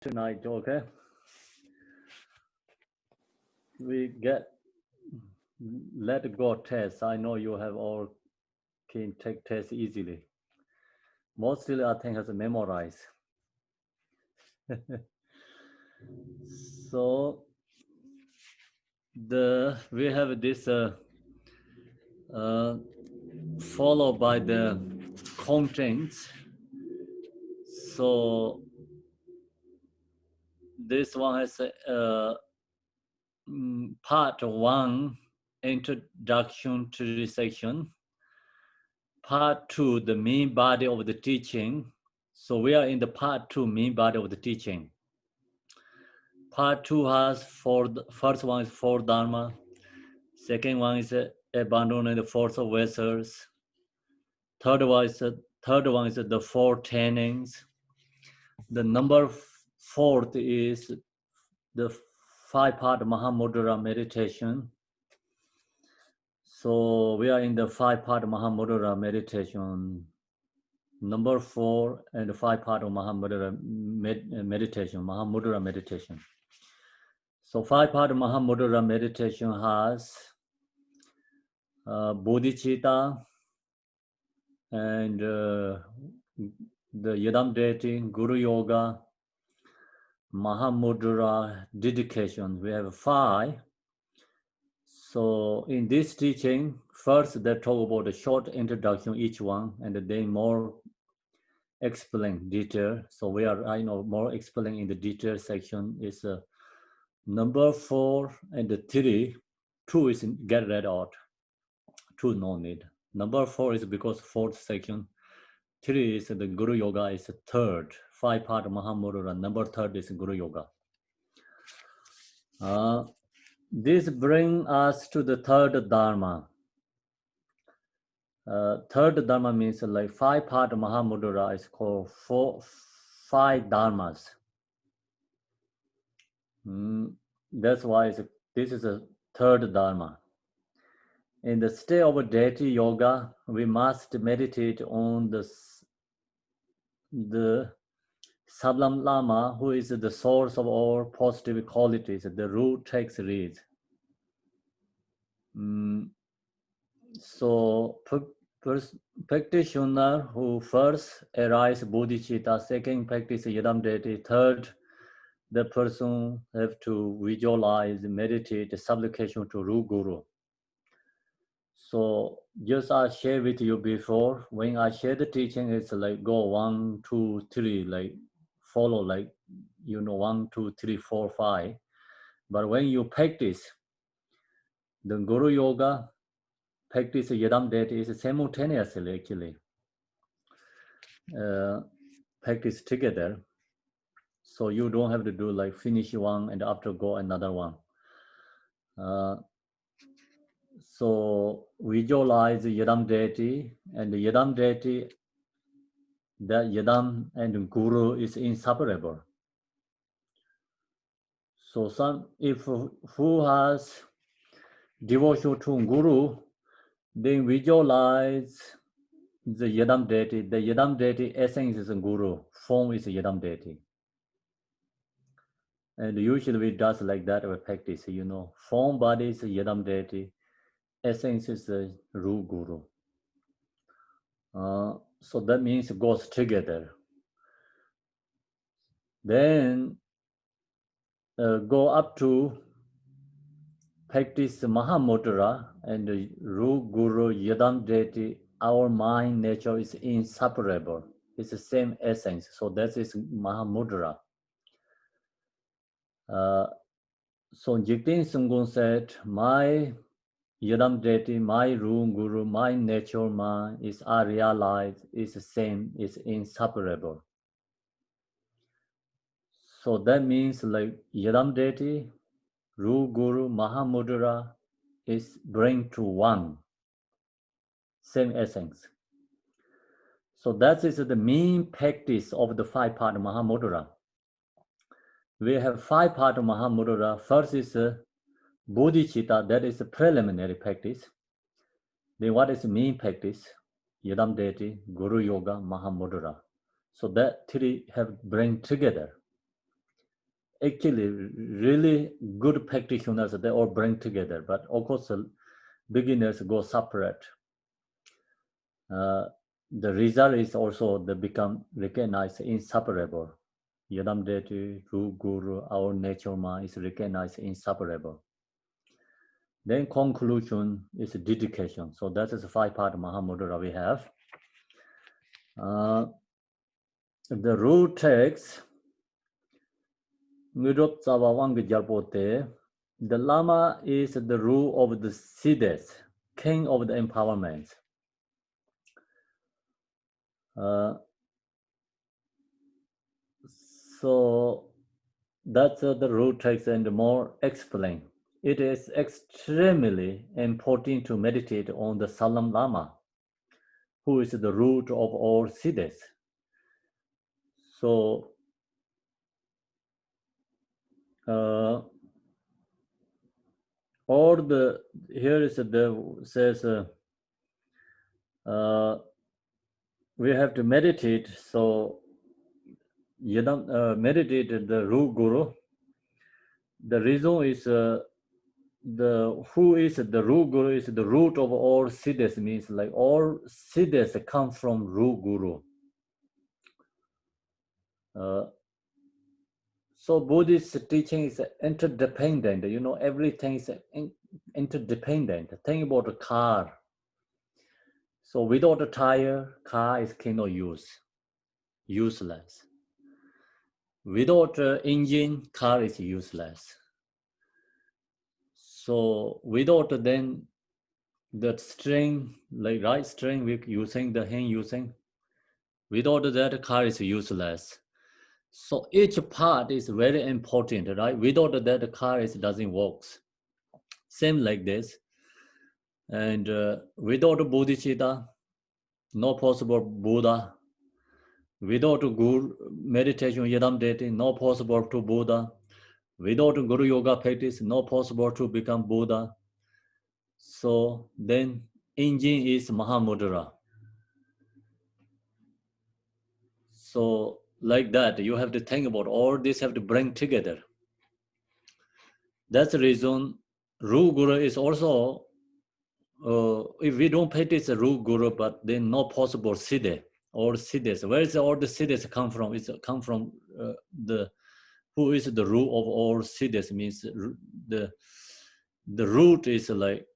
tonight, okay? We get let go tests. I know you have all can take tests easily. Mostly, I think, has to memorize. So we have this followed by the contents. So this one has part one, introduction to the section. Part two, the main body of the teaching. So we are in the part two, main body of the teaching. Part two has first one is four dharma. Second one is abandoning the force of vessels. Third one is the four tenets. The number fourth is the five-part Mahamudra meditation. So we are in the five-part Mahamudra meditation. Number 4 and the five-part of Mahamudra meditation. So five-part Mahamudra meditation has bodhicitta and the Yadam deity, Guru Yoga, Mahamudra dedication. We have 5. So in this teaching, first they talk about a short introduction, each one, and then more explain detail. So we are, more explaining in the detail section is number 4 and the 3. 2 is get read out. 2 no need. Number 4 is because 4th section. 3 is the Guru Yoga is the 3rd. 5-part Mahamudra. Number 3rd is Guru Yoga. This brings us to the 3rd Dharma. 3rd Dharma means like 5-part Mahamudra is called 5 Dharmas. That's why this is a 3rd Dharma. In the state of deity yoga, we must meditate on the Sablam Lama, who is the source of all positive qualities, the root takes read. So practitioner who first arise bodhicitta, second practice yadam deity, third the person have to visualize, meditate, supplication to root guru. So just I shared with you before, when I share the teaching, it's like go 1, 2, 3, like follow 1, 2, 3, 4, 5. But when you practice the Guru Yoga, practice Yadam deity is simultaneously actually practice together. So you don't have to do like finish one and after go another one. So visualize Yadam deity, and the Yadam deity, that Yadam and Guru is inseparable. So who has devotion to Guru, then visualize the Yadam deity. The Yadam deity essence is a Guru, form is a Yadam deity. And usually we does like that we practice, form body is a Yadam deity, essence is the Ru Guru. So that means it goes together. Then go up to practice Mahamudra and the Ru Guru Yadam deity. Our mind nature is inseparable. It's the same essence. So that is Mahamudra. So Jigten Sungun said, my Yadam deity, my Ru Guru, my nature mind is unrealized, is the same, is inseparable. So that means like Yadam deity, Ru Guru, Mahamudra is bring to one, same essence. So that is the main practice of the 5-part Mahamudra. We have 5-part Mahamudra. First is bodhicitta, that is a preliminary practice. Then what is the main practice? Yadam deity, Guru Yoga, Mahamudra. So that 3 have bring together. actually really good practitioners, they all bring together, but of course beginners go separate. The result is also they become recognized inseparable. Yadam Deity, Ru Guru, our nature mind is recognized inseparable. Then conclusion is dedication. So that is the 5-part Mahamudra we have. The root text, the Lama is the rule of the Siddhas, king of the empowerment. So that's the root text and more explain. It is extremely important to meditate on the Salam Lama, who is the root of all Siddhas. So all the here is the says we have to meditate. So you don't meditate the root guru. The reason is the who is the root guru is the root of all siddhas, means like all siddhas come from root guru. So Buddhist teaching is interdependent. You know, everything is interdependent. Think about a car. So without a tire, car is cannot use, useless. Without an engine, car is useless. So without then the string, like right string, we using the hand using. Without that, car is useless. So each part is very important, right? Without that, the car doesn't work. Same like this. And without bodhicitta, no possible Buddha. Without Guru meditation, yadam deity, no possible to Buddha. Without Guru Yoga practice, no possible to become Buddha. So then engine is Mahamudra. So like that, you have to think about all this, have to bring together. That's the reason Ru Guru is also, if we don't practice a Ru Guru, but then no possible Siddha or Siddhas. Where is all the Siddhas come from? It's come from who is the root of all Siddhas, means the root is like,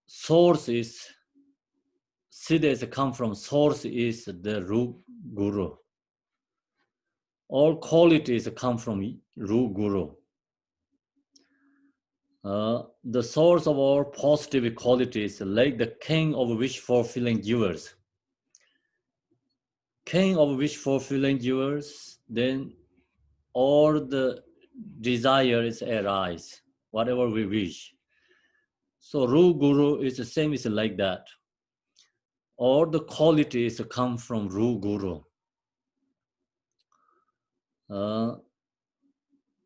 source is, Siddhas come from, source is the root Guru. All qualities come from root Guru. The source of all positive qualities, like the king of wish fulfilling givers. King of wish fulfilling givers, then all the desires arise, whatever we wish. So Ru Guru is the same, is like that. All the qualities come from Ru Guru.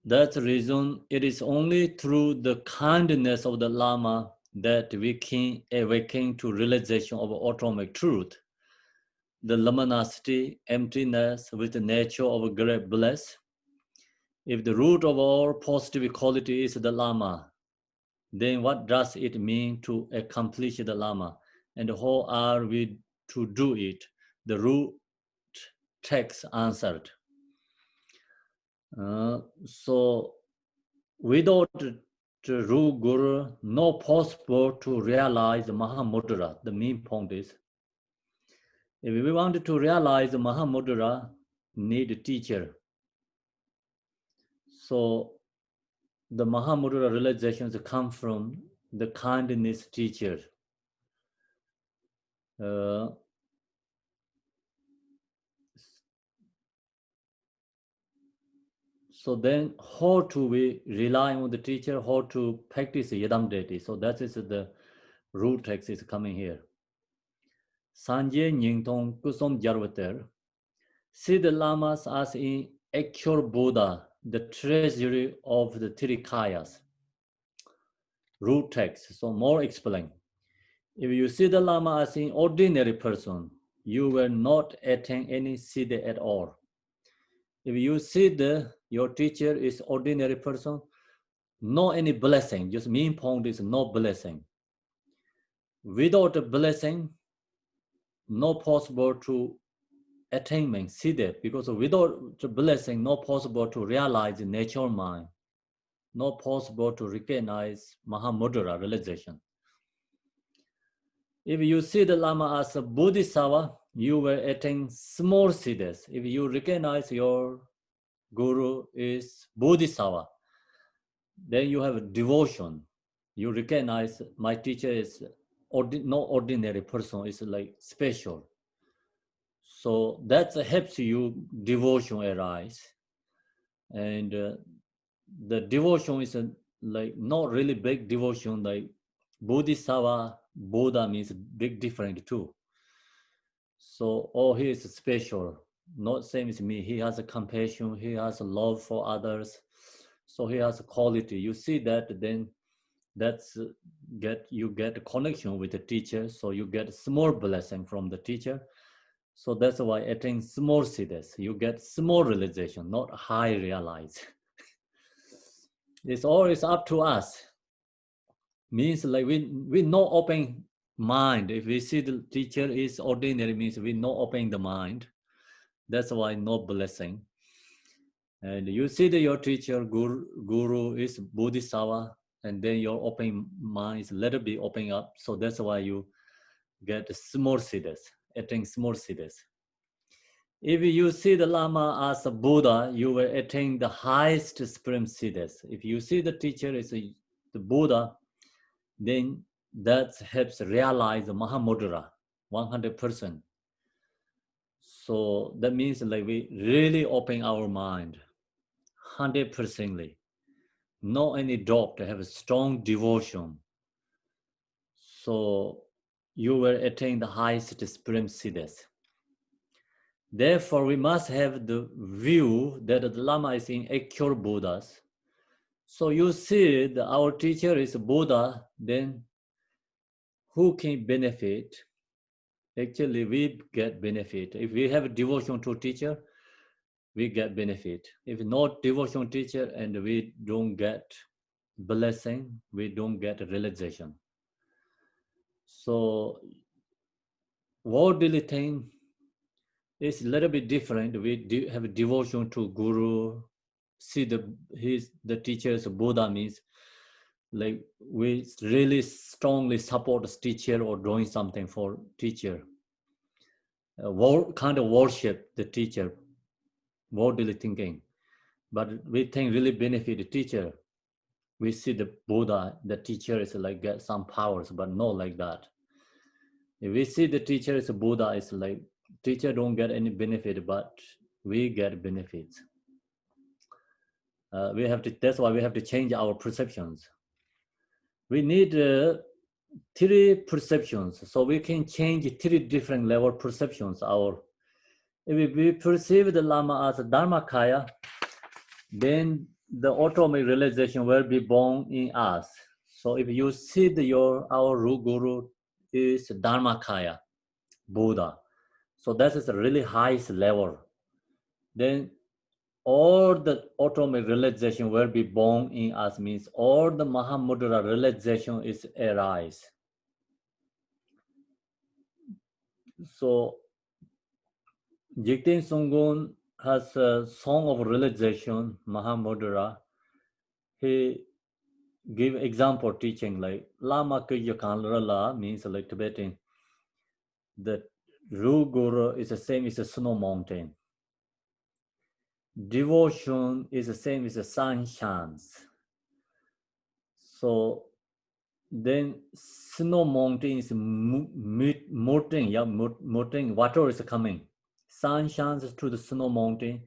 That's the reason it is only through the kindness of the Lama that we can awaken to realization of autonomic truth. The luminosity, emptiness with the nature of great bliss. If the root of all positive quality is the Lama, then what does it mean to accomplish the Lama? And how are we to do it? The root text answered. So without the root Guru, no possible to realize Mahamudra. The main point is, if we want to realize Mahamudra, need a teacher. So the Mahamudra realizations come from the kindness teacher. So then how to we rely on the teacher, how to practice yadam deity. So that is the root text is coming here. Sanje Nyingtong Kusum Jarvater. See the lamas as in actual Buddha, the treasury of the Tirikayas. Root text, so more explain. If you see the lama as an ordinary person, you will not attain any siddha at all. If you see the your teacher is ordinary person, no any blessing, just main point is no blessing. Without a blessing, no possible to attainment, see that, because without the blessing, no possible to realize the natural mind, no possible to recognize Mahamudra realization. If you see the Lama as a Bodhisattva, you will attain small siddhis. If you recognize your Guru is Bodhisattva, then you have a devotion. You recognize my teacher is no ordinary person, is like special. So that helps you devotion arise. And the devotion is like not really big devotion, like Bodhisattva, Buddha means big different too. So, oh, he is special, not same as me. He has a compassion, he has a love for others. So he has a quality. You see that, then that's you get a connection with the teacher. So you get small blessing from the teacher. So that's why attain small siddhis. You get small realization, not high realize. It's always up to us. Means like we no open mind. If we see the teacher is ordinary, means we no open the mind. That's why no blessing. And you see that your teacher, guru is Bodhisattva, and then your open mind is little bit open up. So that's why you get small siddhis, attain small siddhis. If you see the Lama as a Buddha, you will attain the highest supreme siddhis. If you see the teacher is the Buddha, then that helps realize the Mahamudra 100%. So that means like we really open our mind 100%. No any doubt, to have a strong devotion. So you will attain the highest supreme siddhis. Therefore, we must have the view that the Lama is in actual Buddhas. So you see that our teacher is a Buddha, then who can benefit? Actually, we get benefit. If we have devotion to teacher, we get benefit. If not devotion teacher and we don't get blessing, we don't get realization. So worldly thing is a little bit different. We have devotion to Guru, see the teacher's Buddha means like we really strongly support the teacher or doing something for teacher. Kind of worship the teacher, worldly thinking. But we think really benefit the teacher. We see the Buddha, the teacher is like get some powers, but not like that. If we see the teacher is a Buddha, it's like teacher don't get any benefit, but we get benefits. That's why we have to change our perceptions. We need 3 perceptions, so we can change 3 different level perceptions. If we perceive the Lama as a Dharmakaya, then the automatic realization will be born in us. So if you see our Guru is Dharmakaya, Buddha, so that is the really highest level. Then all the automatic realization will be born in us, means all the Mahamudra realization is arise. So Jigten Sunggun has a song of realization, Mahamudra. He give example teaching like Lama Kuyakanrala means like Tibetan. The Ru Guru is the same as a snow mountain. Devotion is the same as the sun shines. So then snow mountain is melting, melting, water is coming. Sun shines to the snow mountain,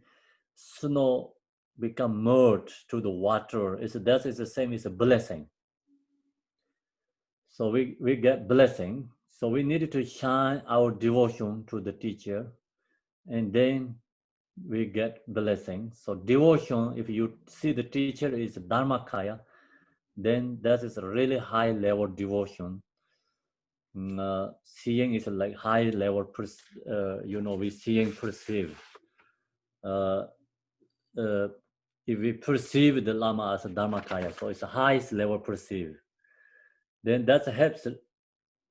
snow become merged to the water. That is the same as a blessing. So we get blessing. So we needed to shine our devotion to the teacher, and then we get blessing. So devotion, if you see the teacher is Dharmakaya, then that is a really high level devotion. Seeing is like high level, we seeing perceive. if we perceive the Lama as a Dharmakaya, so it's the highest level perceive, then that helps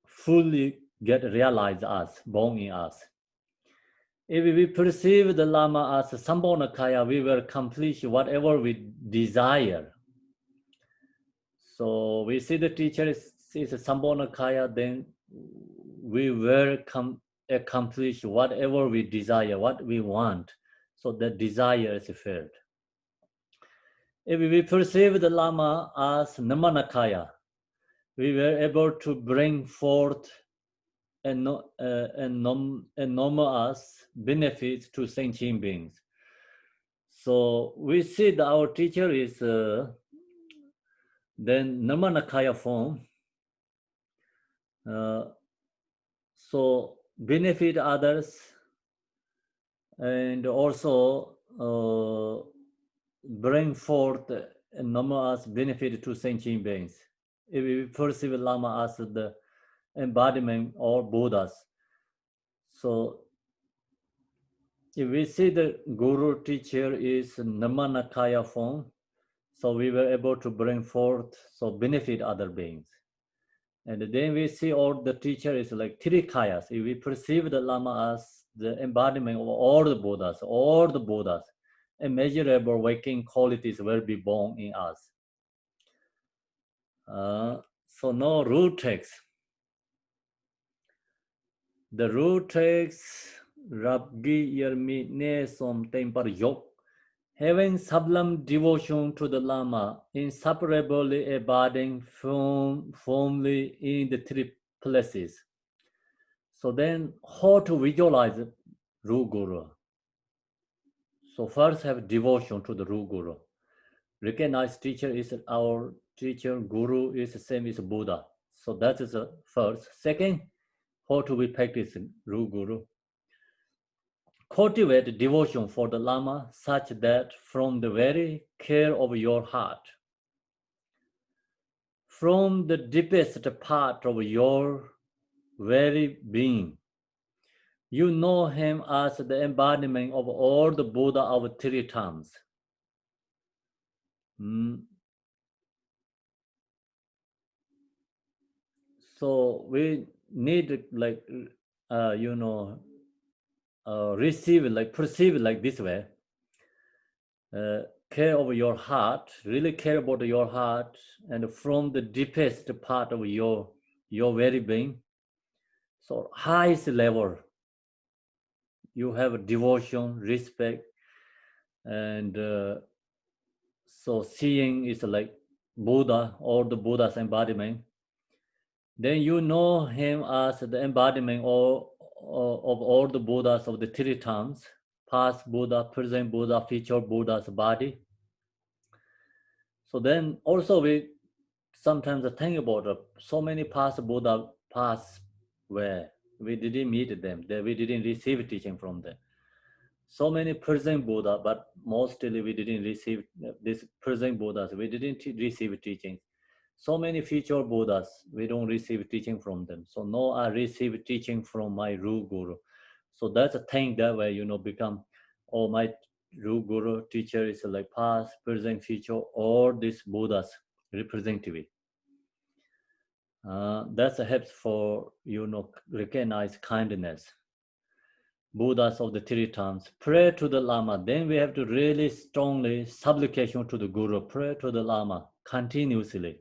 fully get realized us, born in us. If we perceive the Lama as a Sambhonakaya, we will accomplish whatever we desire. So we see the teacher is a Sambhonakaya, then we will accomplish whatever we desire, what we want. So the desire is filled. If we perceive the Lama as Namanakaya, we were able to bring forth enormous benefits to sentient beings. So we see that our teacher is then Namanakaya form. So benefit others and also bring forth enormous benefit to sentient beings. If we perceive Lama as the embodiment or Buddhas, so if we see the Guru teacher is Namanakaya form, so we were able to bring forth, so benefit other beings. And then we see all the teacher is like Tirikayas. If we perceive the Lama as the embodiment of all the Buddhas, immeasurable waking qualities will be born in us. So no rule text. The rule text Rabgi Yermi Ne Som Tempar Yok. Having sublime devotion to the Lama, inseparably abiding firmly in the three places. So then, how to visualize Ru Guru? So first have devotion to the Ru Guru. Recognize teacher is our teacher, Guru is the same as Buddha. So that is the first. Second, how to we practice Ru Guru? Cultivate devotion for the Lama such that from the very care of your heart, from the deepest part of your very being, you know him as the embodiment of all the Buddha of three times. So we need like, receive, like perceive like this way. Care of your heart, really care about your heart, and from the deepest part of your very being. So highest level, you have devotion, respect, and so seeing is like Buddha or the Buddha's embodiment. Then you know him as the embodiment of all the Buddhas of the three times, past Buddha, present Buddha, future Buddha's body. So then also we sometimes think about so many past Buddha past where we didn't meet them, that we didn't receive teaching from them. So many present Buddha, but mostly we didn't receive this present Buddhas. We didn't receive teaching. So many future Buddhas, we don't receive teaching from them. So no, I receive teaching from my Ru Guru. So that's a thing that way, become, oh, my Ru Guru teacher is like past, present, future, or this Buddha's representative. That's a helps for, recognize kindness. Buddhas of the three times, pray to the Lama. Then we have to really strongly supplication to the Guru, pray to the Lama continuously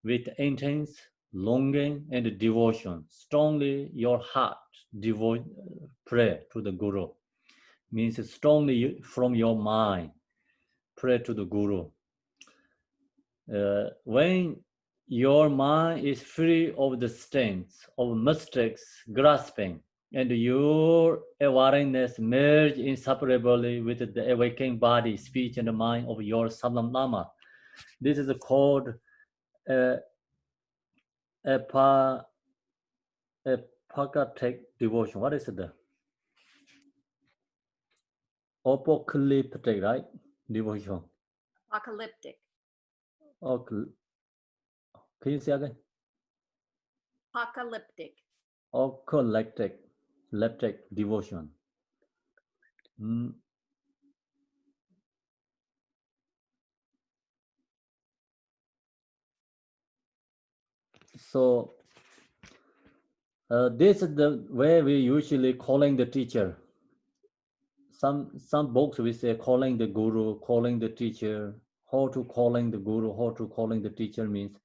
with intense longing and devotion. Strongly your heart pray to the Guru. Means strongly from your mind pray to the Guru. When your mind is free of the stains of mistakes, grasping, and your awareness merge inseparably with the awakening body, speech, and mind of your Sublime Lama. This is called apocalyptic devotion. What is it? Apocalyptic, right? Devotion. Apocalyptic. Can you say again? Apocalyptic. Apocalyptic devotion. So this is the way we usually calling the teacher. Some books we say calling the guru, calling the teacher. How to calling the guru, how to calling the teacher means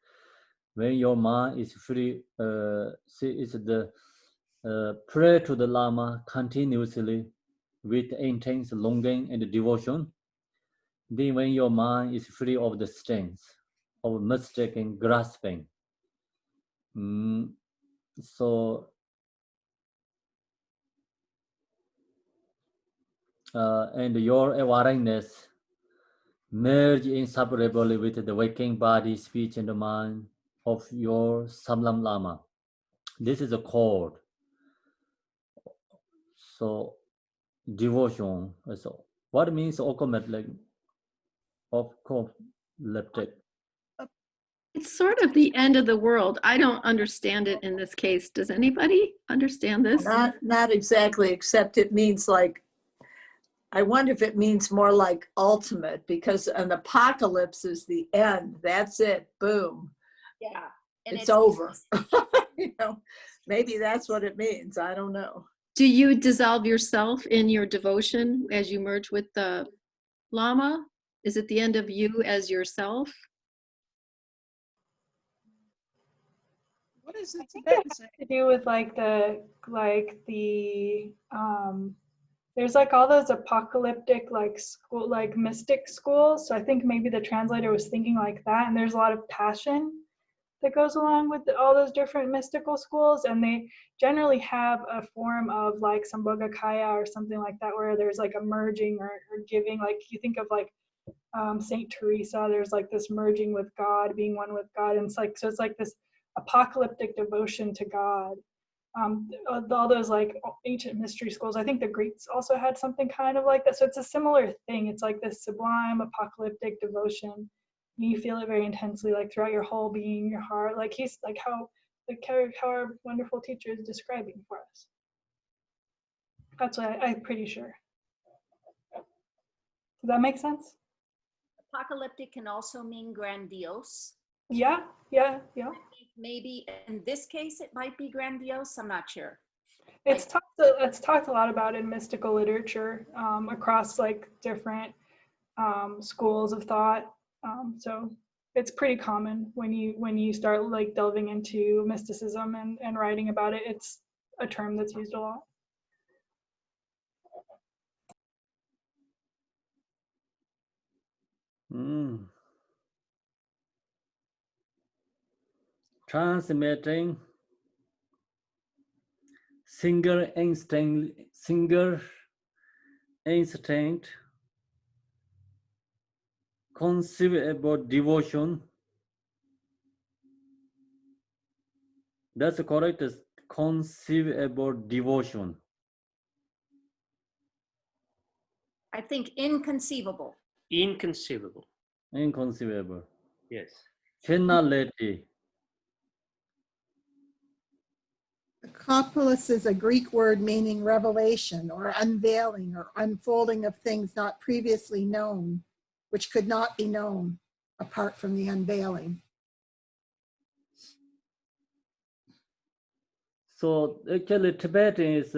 when your mind is free. Is the pray to the Lama continuously with intense longing and devotion. Then when your mind is free of the stains of mistaken grasping. So and your awareness merge inseparably with the waking body, speech, and the mind of your Samlam Lama. This is a cord. So devotion. So what means automatic? It's sort of the end of the world. I don't understand it in this case. Does anybody understand this? Not exactly, except it means like, I wonder if it means more like ultimate, because an apocalypse is the end. That's it. Boom. Yeah. And it's over. You know, maybe that's what it means. I don't know. Do you dissolve yourself in your devotion as you merge with the Lama? Is it the end of you as yourself? What is it? I think it has to do with there's like all those apocalyptic school, like mystic schools. So I think maybe the translator was thinking like that, and there's a lot of passion that goes along with all those different mystical schools, and they generally have a form of like Sambhogakaya or something like that, where there's like a merging or giving. Like you think of like Saint Teresa, there's like this merging with God, being one with God, and it's like, so it's like this apocalyptic devotion to God. All those like ancient mystery schools, I think the Greeks also had something kind of like that. So it's a similar thing. It's like this sublime apocalyptic devotion. You feel it very intensely, like throughout your whole being, your heart. Like he's like how our wonderful teacher is describing for us. That's what I'm pretty sure. Does that make sense? Apocalyptic can also mean grandiose. Yeah. Maybe in this case it might be grandiose. I'm not sure. It's talked a lot about in mystical literature across like different schools of thought. So it's pretty common when you start like delving into mysticism and writing about it. It's a term that's used a lot. Transmitting single instinct, conceivable devotion. That's correct. Is conceivable devotion. I think inconceivable. Inconceivable. Inconceivable. Yes. Finality. Akropolis is a Greek word meaning revelation or unveiling or unfolding of things not previously known, which could not be known apart from the unveiling. So actually Tibetan is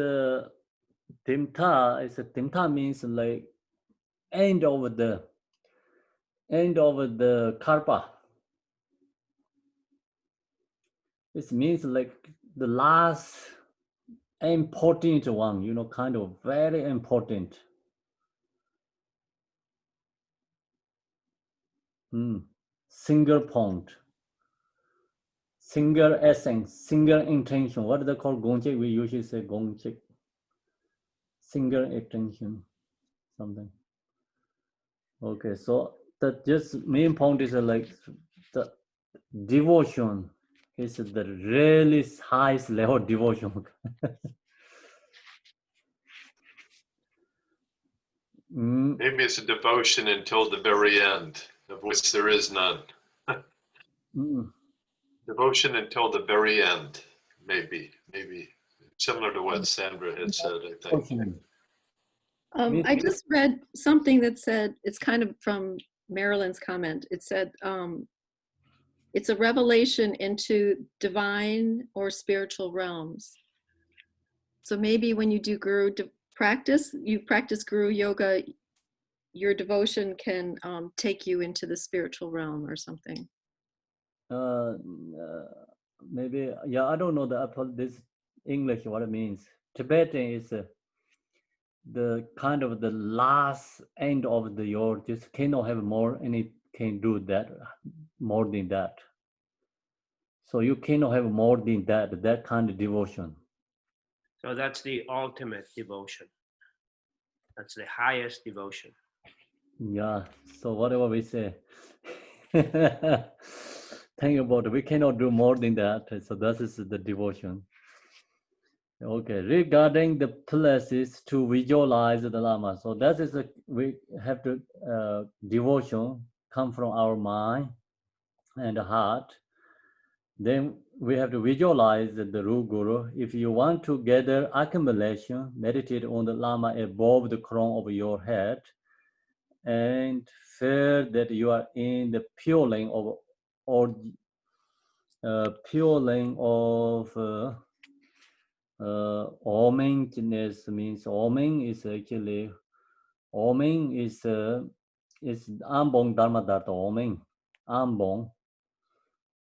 Timta. Timta means like end of the karpa. It means like the last important one, you know, kind of very important. Single point, single essence, single intention. What they call gongchek? We usually say gongchek. Single intention, something. Okay, so the just main point is like the devotion is the really highest level of devotion. Maybe it's a devotion until the very end, of which there is none. Devotion until the very end, maybe similar to what Sandra had said, I think. I just read something that said, it's kind of from Marilyn's comment. It said, It's a revelation into divine or spiritual realms. So maybe when you do Guru practice, you practice Guru Yoga, your devotion can take you into the spiritual realm or something. Maybe, yeah, I don't know this English, what it means. Tibetan is the kind of the last end of the your just cannot have more, and it can do that more than that. So you cannot have more than that kind of devotion. So that's the ultimate devotion. That's the highest devotion. Yeah, so whatever we say. Think about it, we cannot do more than that. So that is the devotion. Okay, regarding the places to visualize the Lama. So that is we have to devotion come from our mind and heart. Then we have to visualize the Ru Guru. If you want to gather accumulation, meditate on the Lama above the crown of your head and feel that you are in the pure lane of Oming means Oming is actually Oming is Ambong Dharma Dharma Oming Ambong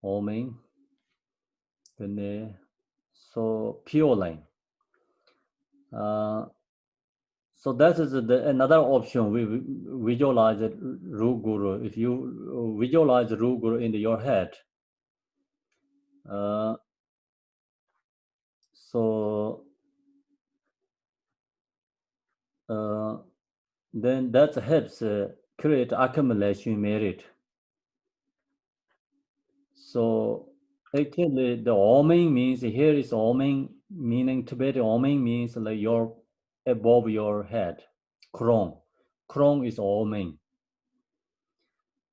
Oming. So pure line. So that is another option. We visualize it, Ru Guru. If you visualize Ru Guru in your head, then that helps create accumulation merit. So actually, the Oming means here is Oming, meaning Tibetan Oming means like you're above your head, crown. Crown is Oming.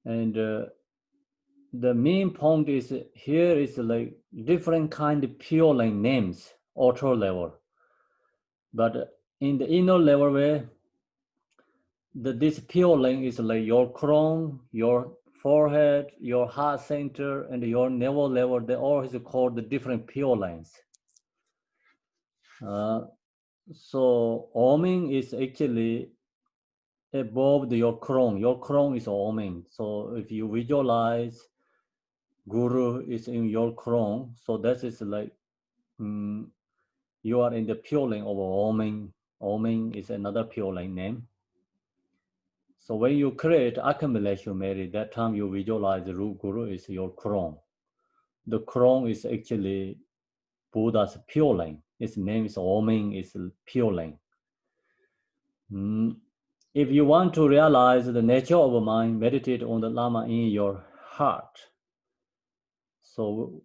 And the main point is here is like different kind of pure like names, outer level. But in the inner level where this pure link is like your crown, your forehead, your heart center, and your navel level, they all is called the different pure lines. So Oming is actually above your crown. Your crown is Oming. So if you visualize Guru is in your crown, so that is like you are in the pure lane of Oming. Oming is another pure lane name. So when you create accumulation merit, that time you visualize the Ru Guru is your crown. The crown is actually Buddha's pure lane. Its name is Oming, is pure lane. If you want to realize the nature of mind, meditate on the Lama in your heart. So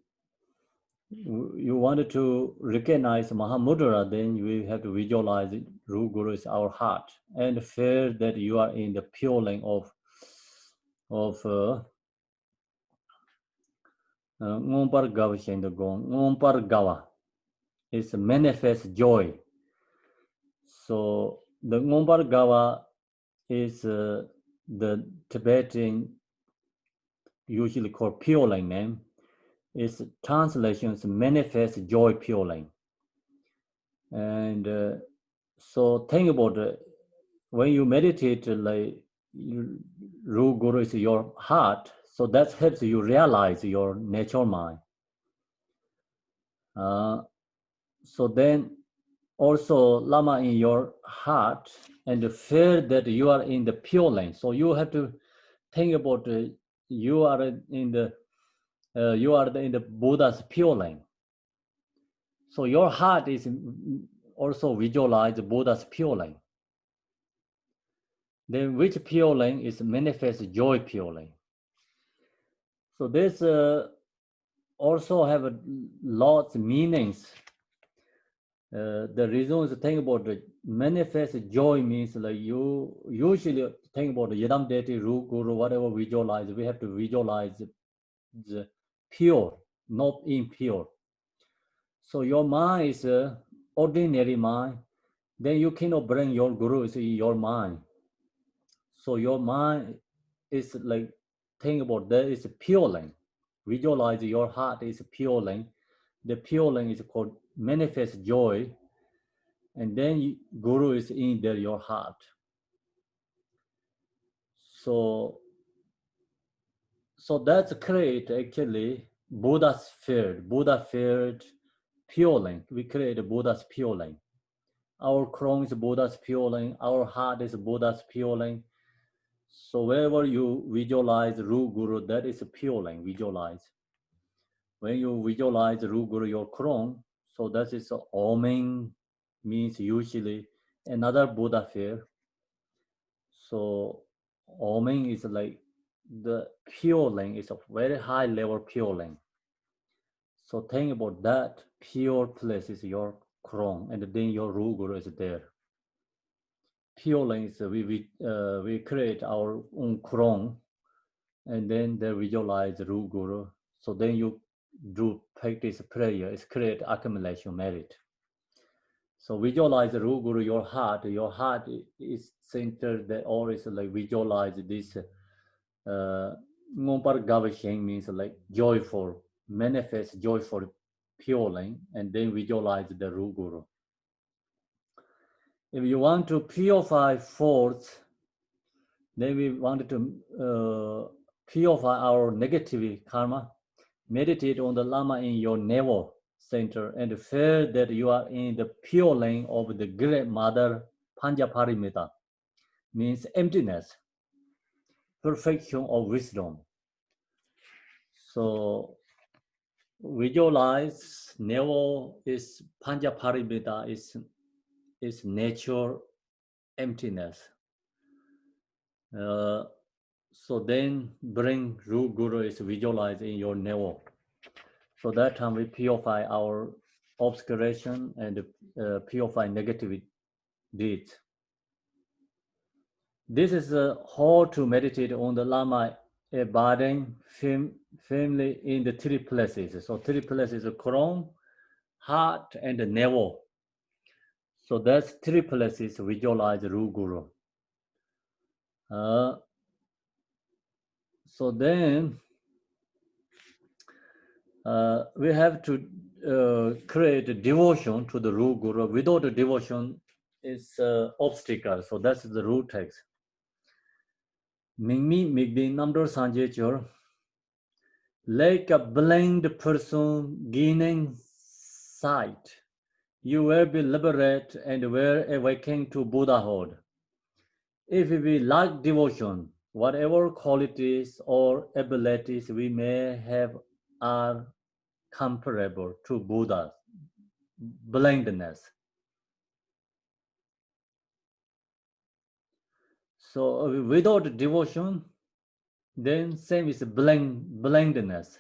you wanted to recognize Mahamudra, then you have to visualize Ru Guru is our heart and feel that you are in the pure lane of Ngompar Gava Shendagong. Ngompar Gava is manifest joy. So the Ngompar Gava is the Tibetan usually called Pure Lane name. Its translation is manifest joy Pure Lane. And so think about when you meditate, like Ru Guru is your heart, so that helps you realize your natural mind. So then also Lama in your heart and feel that you are in the pure lane. So you have to think about you are in the Buddha's pure lane. So your heart is also visualize Buddha's pure lane. Then which pure lane is manifest joy pure lane. So this also have lots of meanings. The reason is to think about the manifest joy means like you usually think about the Yadam Deity, Ru Guru, whatever visualize, we have to visualize the pure, not impure. So your mind is ordinary mind, then you cannot bring your Guru in your mind. So your mind is like, think about that is a pure lane. visualize your heart is purely. The purely is called manifest joy. And then Guru is in there, your heart. So that's create actually Buddha's field. Buddha field purely. We create Buddha's purely. Our crown is Buddha's purely. Our heart is Buddha's purely. So wherever you visualize Ru Guru, that is purely visualize. When you visualize Ru Guru, your crown, so that is Oming, means usually another Buddha field. So Oming is like the purely is a very high level purely. So think about that pure place is your crown, and then your Ru Guru is there. Purely is we create our own crown, and then they visualize Ru Guru. So then you do practice prayer, it's create accumulation merit. So visualize Ru Guru, your heart is centered that always like visualize this Ngompar Gavasheng means like joyful, manifest joyful purely, and then visualize the Ru Guru. If you want to purify force, then we wanted to purify our negative karma. Meditate on the Lama in your navel center and feel that you are in the pure lane of the Great Mother Panjaparimita, means emptiness, perfection of wisdom. So visualize navel is Panjaparimita, is nature emptiness. So then bring Ru Guru is visualized in your navel. So that time we purify our obscuration and purify negative deeds. This is how to meditate on the Lama abiding firmly in the three places. So three places: crown, heart, and the navel. So that's three places visualize Ru Guru. So then we have to create a devotion to the Ru Guru. Without a devotion, it's obstacle. So that's the root text. Mingmi Migbi Namdor Sanjechur, like a blind person gaining sight, you will be liberated and will awaken to Buddhahood. If we lack devotion, whatever qualities or abilities we may have are comparable to Buddha's blindness. So without devotion, then same is blindness.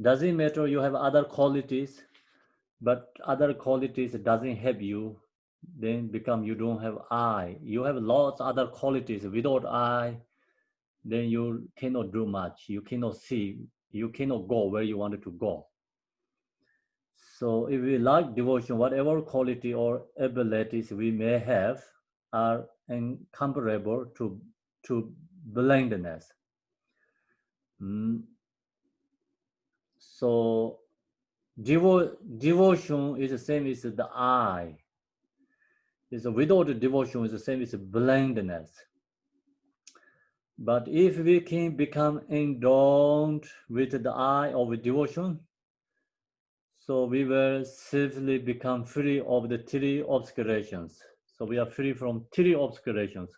Doesn't matter you have other qualities, but other qualities doesn't help you, then become you don't have eye. You have lots of other qualities. Without eye, then you cannot do much. You cannot see. You cannot go where you wanted to go. So if we lack devotion, whatever quality or abilities we may have are incomparable to blindness. So devotion is the same as the eye. Is without devotion is the same as blindness. But if we can become endowed with the eye of devotion, so we will safely become free of the three obscurations. So we are free from three obscurations.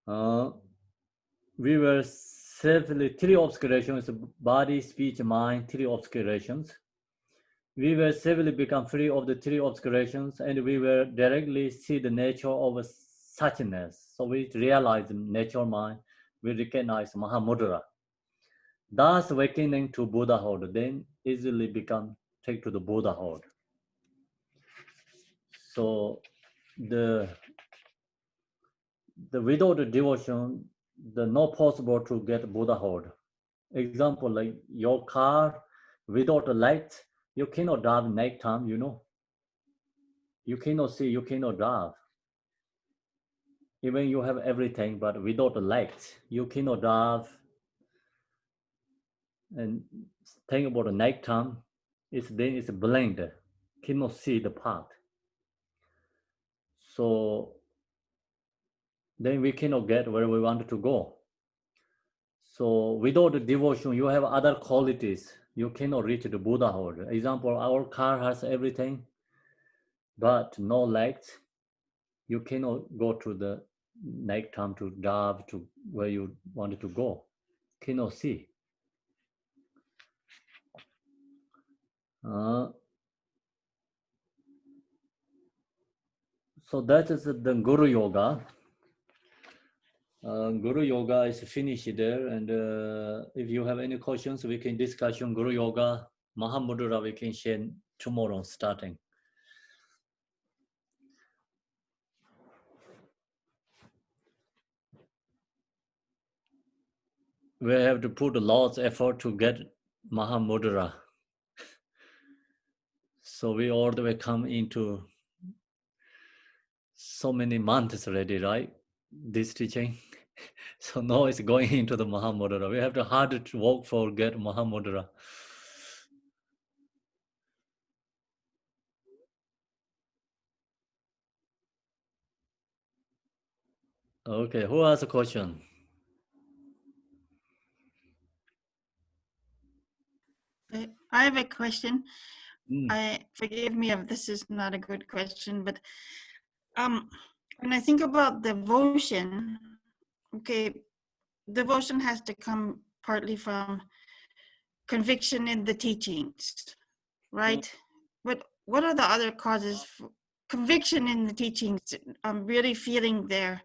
We were safely three obscurations: body, speech, mind, three obscurations. We will safely become free of the three obscurations, and we will directly see the nature of suchness. So we realize nature mind, we recognize Mahamudra. Thus awakening to Buddhahood, then easily take to the Buddhahood. So the without the devotion, the not possible to get Buddhahood. Example, like your car without a light, you cannot drive nighttime, you know. You cannot see, you cannot drive. Even you have everything, but without a light, you cannot drive And think about the nighttime, then it's blind, cannot see the path. So then we cannot get where we wanted to go. So without the devotion, you have other qualities. You cannot reach the Buddhahood. Example, our car has everything, but no lights. You cannot go to the nighttime to dive to where you wanted to go. Cannot see. So that is the Guru Yoga. Guru Yoga is finished there, and if you have any questions, we can discuss on Guru Yoga. Mahamudra we can share tomorrow starting. We have to put a lot of effort to get Mahamudra. So we all the way come into so many months already, right? This teaching. So now it's going into the Mahamudra. We have to hard to work for get Mahamudra. Okay, who has a question? I have a question. Mm. Forgive me if this is not a good question, but when I think about devotion, okay, devotion has to come partly from conviction in the teachings, right? But what are the other causes for conviction in the teachings? Really feeling their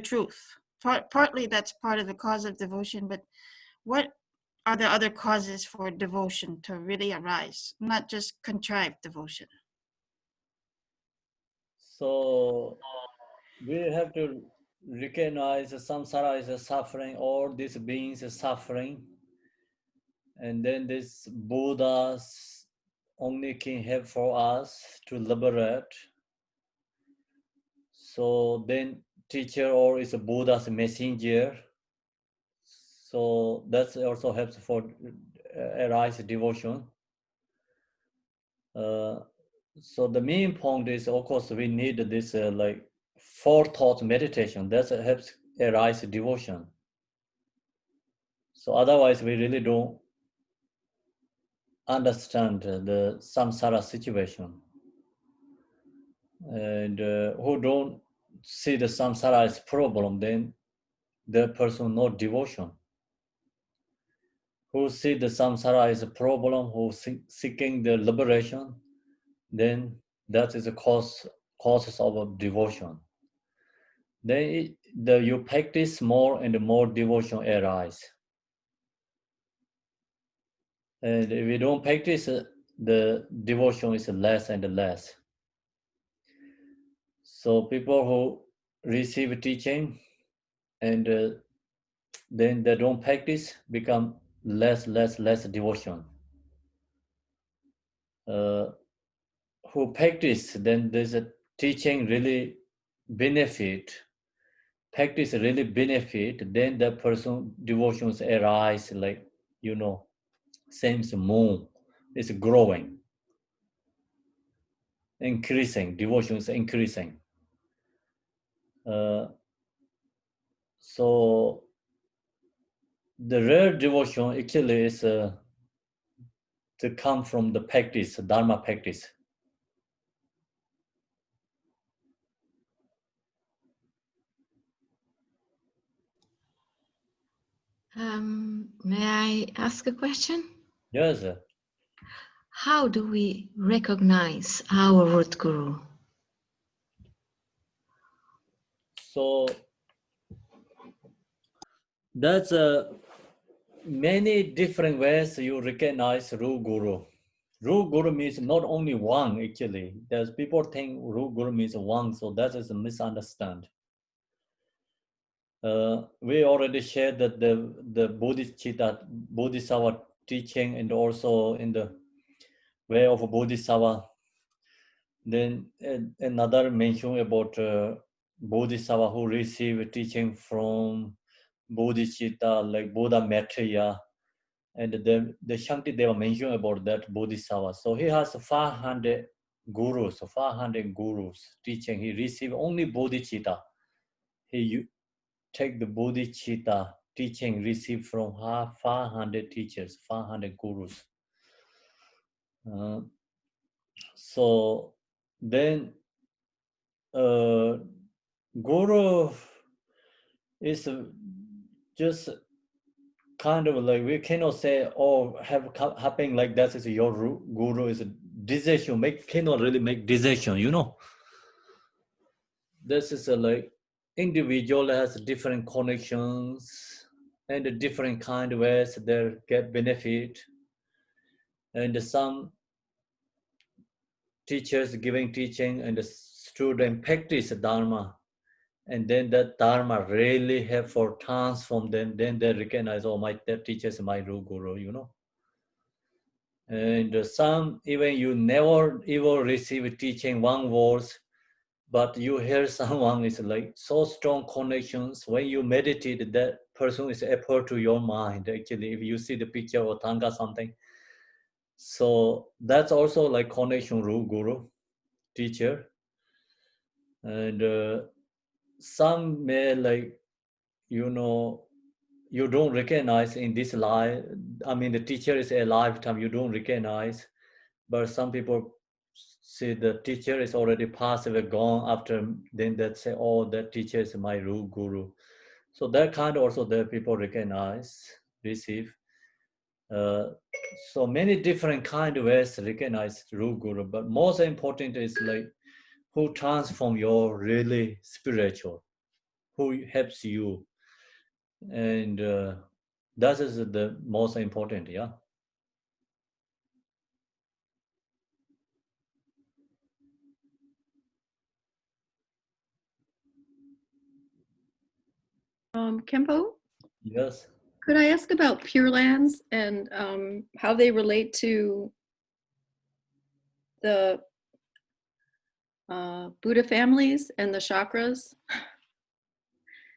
truth. Partly that's part of the cause of devotion, but what are the other causes for devotion to really arise, not just contrived devotion? So we have to recognize samsara is a suffering, all these beings are suffering, and then this Buddhas only can help for us to liberate. So then teacher or is a Buddha's messenger. So that also helps for arise devotion. So the main point is, of course, we need this like forethought meditation. That helps arise devotion. So otherwise, we really don't understand the samsara situation. And who don't see the samsara as problem, then the person not devotion. Who see the samsara as a problem, who seeking the liberation, then that is a causes of devotion. Then you practice more and more devotion arise. And if you don't practice, the devotion is less and less. So people who receive teaching and then they don't practice become less devotion. Who practice, then there's a teaching really benefit, practice really benefit, then the person devotions arise like, same as moon is growing, increasing, devotion is increasing. So the real devotion actually is to come from the practice, Dharma practice. May I ask a question? Yes. How do we recognize our root guru? So that's many different ways you recognize root guru. Root guru means not only one, actually. There's people think root guru means one, so that is a misunderstand. We already shared that the Bodhisattva teaching and also in the way of Bodhisattva. Then another mention about Bodhisattva who receive teaching from Bodhicitta, like Buddha Maitreya. And then the Shanti Deva mentioned about that Bodhisattva. So he has 500 gurus, 500 gurus teaching. He received only Bodhicitta. He take the Bodhicitta teaching received from 500 teachers, 500 gurus. So then guru is just kind of like, we cannot say, oh, have happening like that is your guru, is a decision, cannot really make decision, you know. This is a like individual has different connections and a different kind of ways they get benefit. And some teachers giving teaching and the student practice Dharma. And then that Dharma really help for transform them. Then they recognize, oh, that teacher is my real guru, you know. And some, even you never even receive teaching one words, but you hear someone is like so strong connections. When you meditate, that person is appear to your mind. Actually, if you see the picture or Tanga something. So that's also like connection guru, teacher. And some may like, you know, you don't recognize in this life. I mean, the teacher is a lifetime, you don't recognize. But some people see the teacher is already passed away, gone after, then they say, oh, that teacher is my real guru. So that kind also the people recognize, receive. So many different kind of ways to recognize real guru, but most important is like who transform your really spiritual, who helps you. And that is the most important, yeah. Kempo, Yes. could I ask about Pure Lands and how they relate to the Buddha families and the chakras?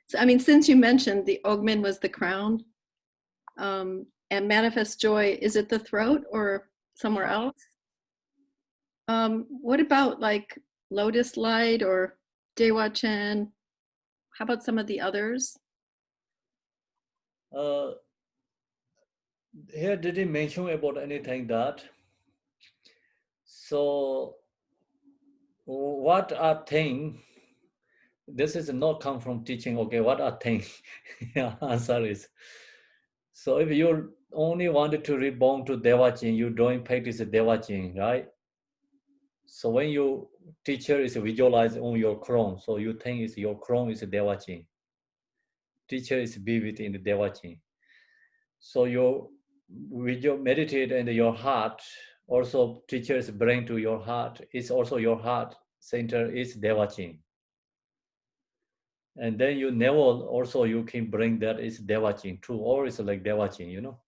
So, I mean, since you mentioned the Ogmin was the crown, and manifest joy, is it the throat or somewhere else? What about like Lotus Light or Dewa Chen? How about some of the others? Here didn't mention about anything that. So what are things? This is not come from teaching. Okay, what are things? Answer is, so if you only wanted to reborn to Devachin, you don't practice Devachin, right? So when your teacher is visualized on your crown, so you think is your crown is Devachin. Teacher is vivid in the Devachin. So you visual meditate and your heart, also teachers bring to your heart, it's also your heart center is Devachin. And then you never also you can bring that is Devachin too, or it's like Devachin, you know.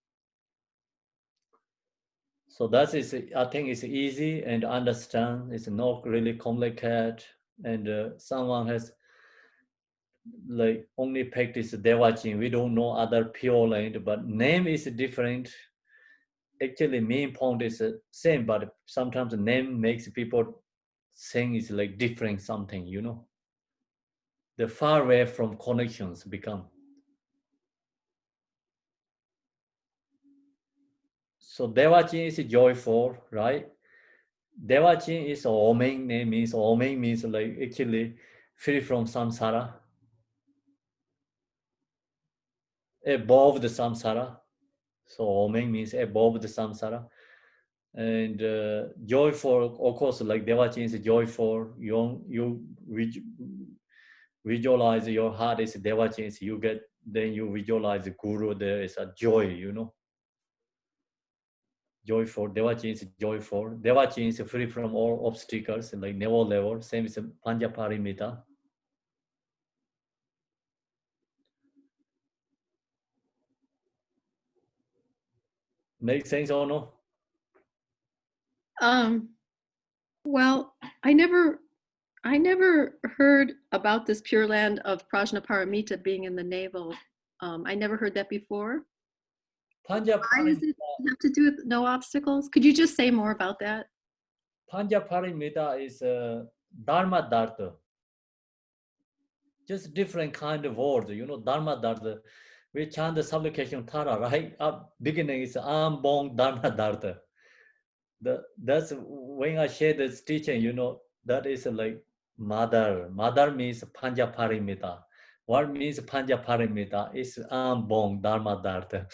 So that is, I think it's easy and understand. It's not really complicated. And someone has like only practice Devachin. We don't know other Pure Land, but name is different. Actually, main point is the same, but sometimes the name makes people saying it's like different something, you know. The far away from connections become. So Devachin is joyful, right? Devachin is Omeng name means like actually free from samsara, above the samsara. So Omeng means above the samsara. And joyful, of course, like Devachin is joyful. You visualize your heart is Devachin, you get, then you visualize the guru, there is a joy, you know. Joyful, Devachin is joyful. Devachin is free from all obstacles, like never level. Same as Panchaparimita. Make sense or no? Well, I never heard about this Pure Land of Prajnaparamita being in the navel. I never heard that before. Panja Why does it have to do with no obstacles? Could you just say more about that? Panja Parimita is Dharma Dharta. Just different kind of words, you know, Dharma Dharta. We chant the supplication Tara, right? Beginning is Ambong Dharma Dharta. That's when I share this teaching, you know, that is like mother. Mother means Panja Parimita. What means Panja Parimita is Ambong Dharma Dharta.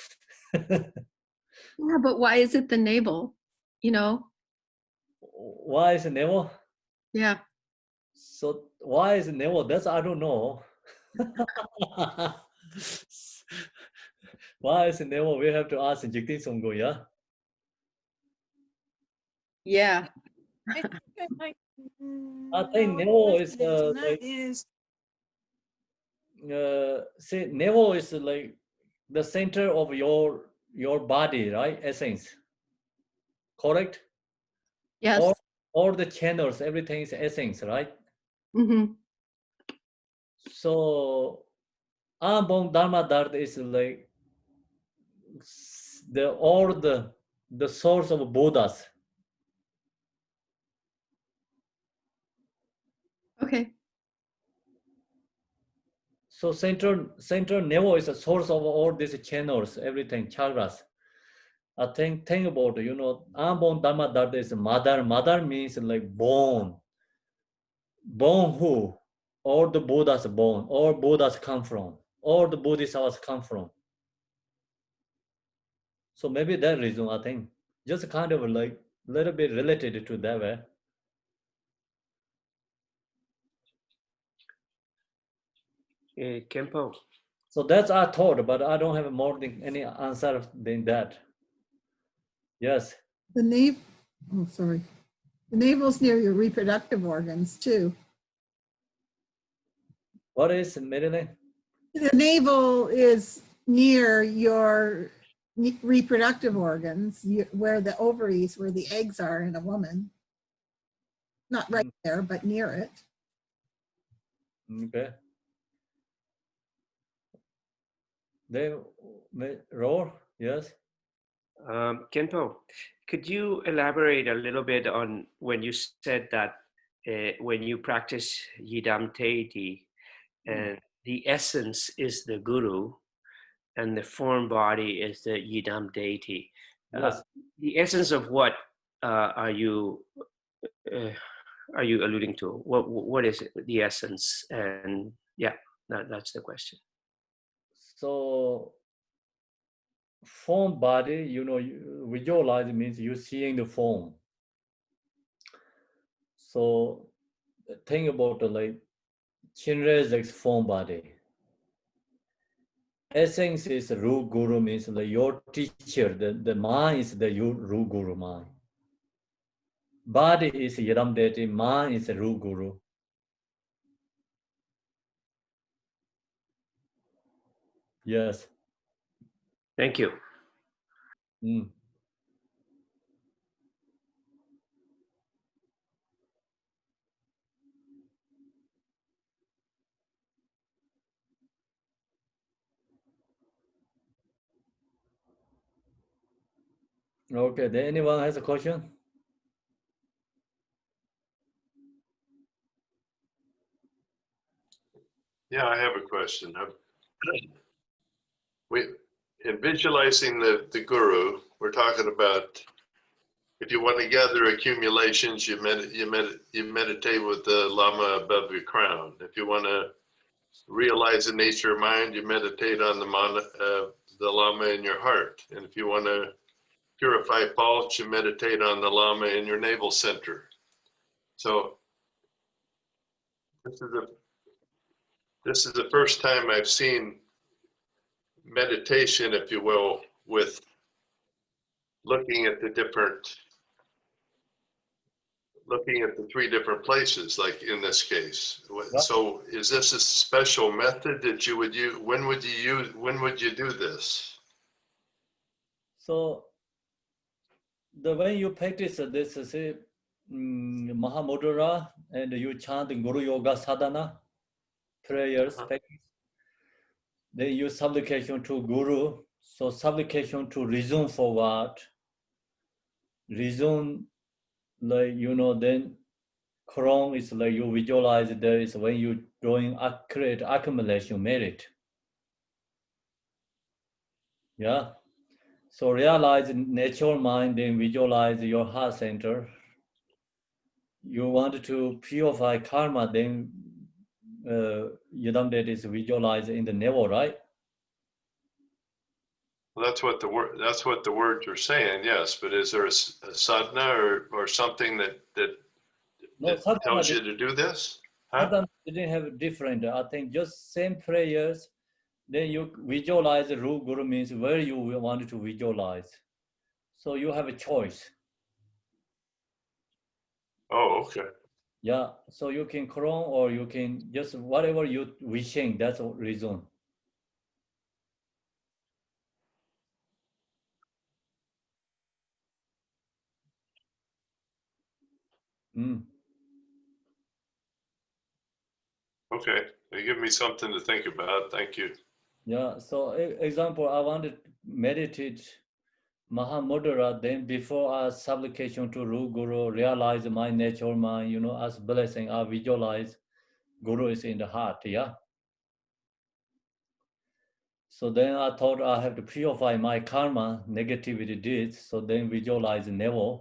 Yeah, but why is it the navel? You know? Why is navel? Yeah. So why is navel? That's I don't know. Why is navel? We have to ask Jikti Songgo, yeah? Yeah. I think I might I know think what the navel is question is, and that like is see, navel is like the center of your body, right? Essence, correct? Yes. Or the channels, everything is essence, right? Mm-hmm. So Ambong Dharma Dharma is like the source of Buddhas. Okay. So central navel is a source of all these channels, everything, chakras. I think about, you know, Ambon Dharma Dharma is mother. Mother means like born. Born who? All the Buddhas born. All Buddhas come from. All the Bodhisattvas come from. So maybe that reason, I think, just kind of like a little bit related to that way. Kempo, So that's our thought, but I don't have more than any answer than that. Yes. The navel, oh, sorry. The navel's near your reproductive organs too. What is Marilyn? The navel is near your reproductive organs, where the ovaries, where the eggs are in a woman. Not right there, but near it. Okay. They roar, yes. Kempo, could you elaborate a little bit on when you said that when you practice Yidam Teiti, and the essence is the guru, and the form body is the Yidam deity. Yes. The essence of what are you alluding to? What is it, the essence? And yeah, that's the question. So form body, you know, visualize means you're seeing the form. So think about like Chinrez's form body. Essence is Ru Guru means like your teacher, the mind is the Ru Guru mind. Body is Yidam deity, mind is Ru Guru. Yes. Thank you. Mm. Okay, then anyone has a question? Yeah, I have a question. In visualizing the guru, we're talking about if you want to gather accumulations, you meditate with the Lama above your crown. If you want to realize the nature of mind, you meditate on the Lama in your heart. And if you want to purify faults, you meditate on the Lama in your navel center. So this is the first time I've seen meditation, if you will, with looking at the three different places, like in this case. So is this a special method that you would use? When would you do this? So the way you practice this is Mahamudra, and you chant Guru Yoga Sadhana prayers, then you supplication to Guru. So supplication to resume forward, resume, like, you know, then Chrome is like you visualize there is when you doing accurate accumulation merit. Yeah. So realize natural mind, then visualize your heart center. You want to purify karma, then Yidam is visualized in the navel, right? Well, that's what the words are saying, yes. But is there a sadhana or something that No, tells sadhana, you to do this? Huh? sadhana didn't have different. I think just same prayers. Then you visualize the Ru Guru means where you want to visualize. So you have a choice. Oh, okay. Yeah. So you can clone or you can just whatever you wishing. That's the reason. Mm. Okay. You give me something to think about. Thank you. Yeah. So example, I want to meditate Mahamudra. Then before I supplication to Ru Guru, realize my natural mind. You know, as blessing, I visualize Guru is in the heart. Yeah. So then I thought I have to purify my karma, negativity deeds. So then visualize never.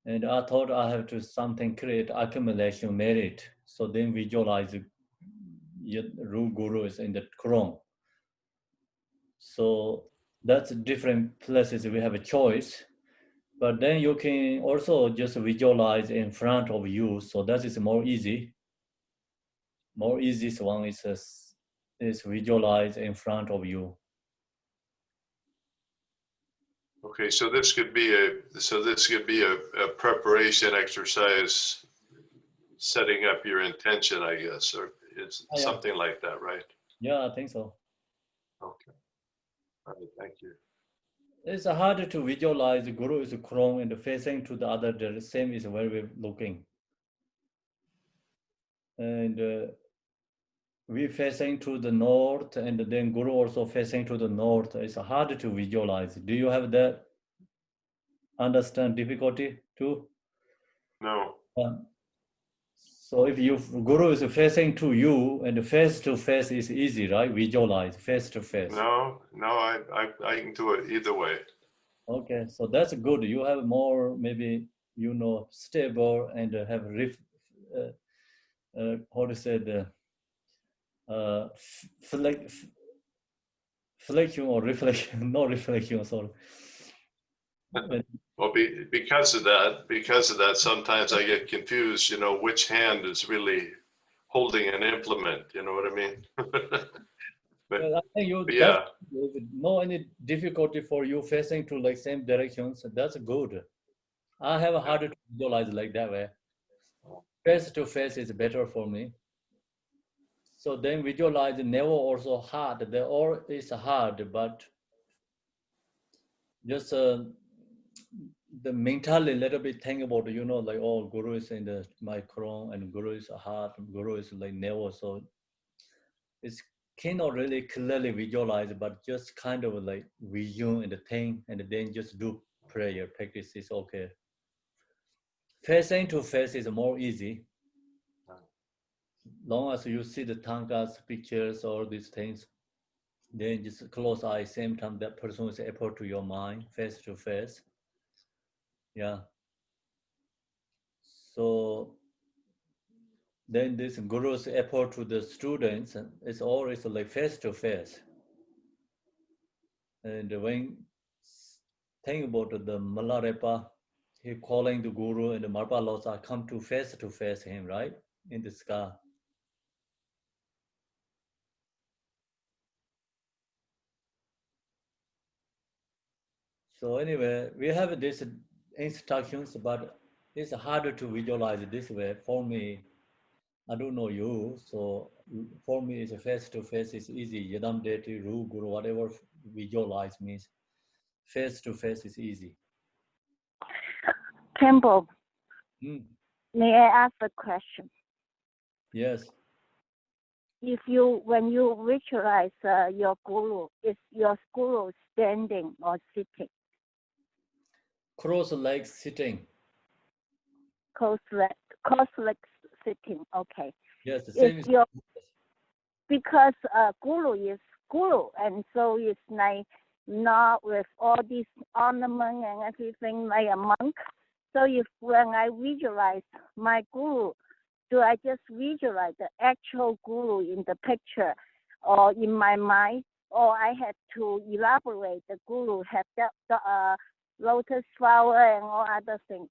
And I thought I have to something create accumulation merit. So then visualize Ru Guru is in the Chrome. So that's different places we have a choice. But then you can also just visualize in front of you. So that is more easy. More easiest one is visualize in front of you. Okay, so this could be a preparation exercise, setting up your intention, I guess, or it's Yeah. something like that, right? Yeah, I think so. Okay. All right, thank you. It's harder to visualize the Guru is Chrome and facing to the other, the same is where we're looking. And we facing to the north and then Guru also facing to the north. It's hard to visualize. Do you have that understand difficulty too? No. So if you Guru is facing to you and face to face is easy, right? Visualize face to face. No, I can do it either way. Okay, so that's good. You have more maybe stable and have how to say the flexion or reflection, no reflection, sorry. Well, because of that, sometimes I get confused, which hand is really holding an implement, you know what I mean? But I think yeah. no any difficulty for you facing to like same directions. That's good. I have a harder to visualize like that way. Face to face is better for me. So then visualize never also hard. The all is hard, but just the mentally little bit think about like Guru is in the my Quran and Guru is hard, Guru is like never. So it's cannot really clearly visualize, but just kind of like vision and the thing, and then just do prayer practice is okay. Facing to face is more easy. Long as you see the tankas, pictures, all these things, then just close eye, same time that person is able to your mind, face to face. Yeah. So then this guru's effort to the students is always like face to face. And when think about the Malarepa, he calling the guru and the Marpa Losa come to face him, right? In the sky. So anyway, we have these instructions, but it's harder to visualize this way. For me, I don't know you, so for me, it's face to face is easy. Yadam Deti, Ru, Guru, whatever visualize means. Face to face is easy. Temple, Hmm. may I ask a question? Yes. when you visualize your guru, is your guru standing or sitting? Cross legs sitting. Cross-legs sitting. Okay. Yes, the same. Because guru is guru, and so it's like not with all these ornament and everything like a monk. So when I visualize my guru, do I just visualize the actual guru in the picture or in my mind, or I have to elaborate the guru, have the lotus flower and all other things?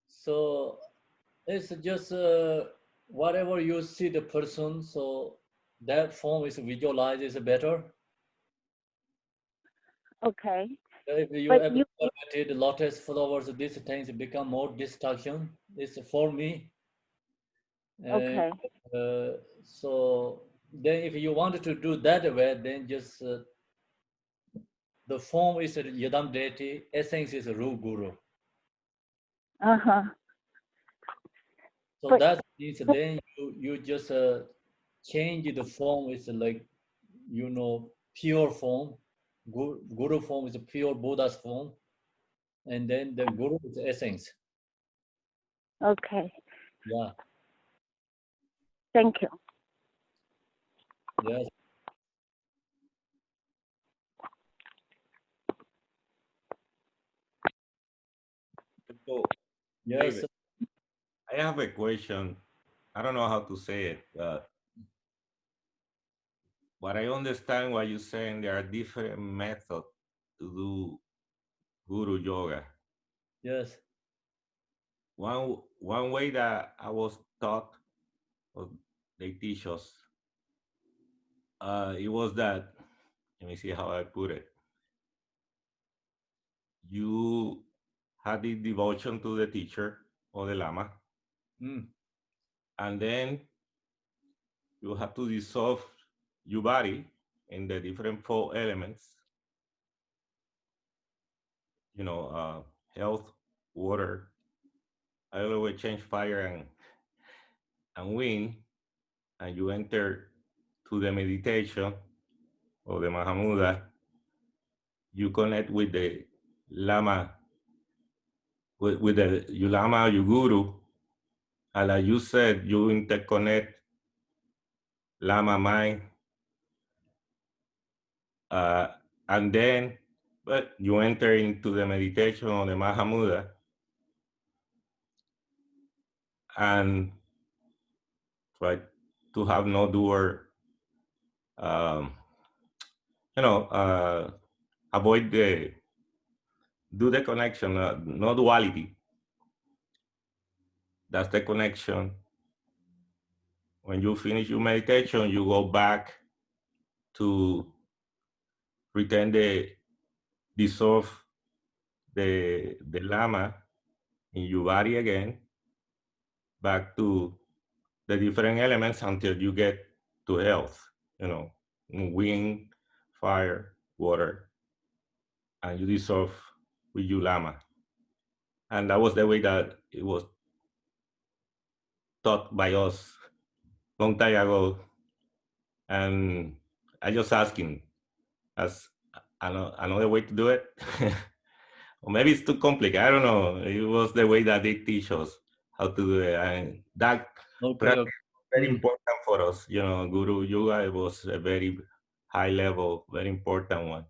So it's just whatever you see the person, so that form is visualized is better. Okay. If you But ever formatted lotus flowers, these things become more distraction. It's for me. Okay. So then if you wanted to do that way, then just the form is Yadam deity, essence is Ru Guru. Uh-huh. So But- that means then you just change the form. It's like, pure form. Guru form is a pure Buddha's form. And then the Guru is essence. Okay. Yeah. Thank you. Yes. So, Yes. David, I have a question. I don't know how to say it, but I understand what you're saying. There are different methods to do guru yoga. Yes. One way that I was taught, or they teach us, it was that, let me see how I put it. You had the devotion to the teacher or the Lama, and then you have to dissolve your body in the different 4 elements, health, water. I always change fire and wind, and you enter to the meditation or the Mahamuda. You connect with the Lama, with the your Lama, your Guru, and like you said, you interconnect Lama mind, and then, but you enter into the meditation or the Mahamuda, and try to have no doer, avoid do the connection, no duality. That's the connection. When you finish your meditation, you go back to return dissolve the Lama in your body again, back to the different elements until you get to health, wind, fire, water, and you dissolve with your Lama. And that was the way that it was taught by us long time ago. And I just asking as another way to do it. Or maybe it's too complicated. I don't know. It was the way that they teach us how to do it. And that practice was very important for us. Guru Yoga, it was a very high level, very important one.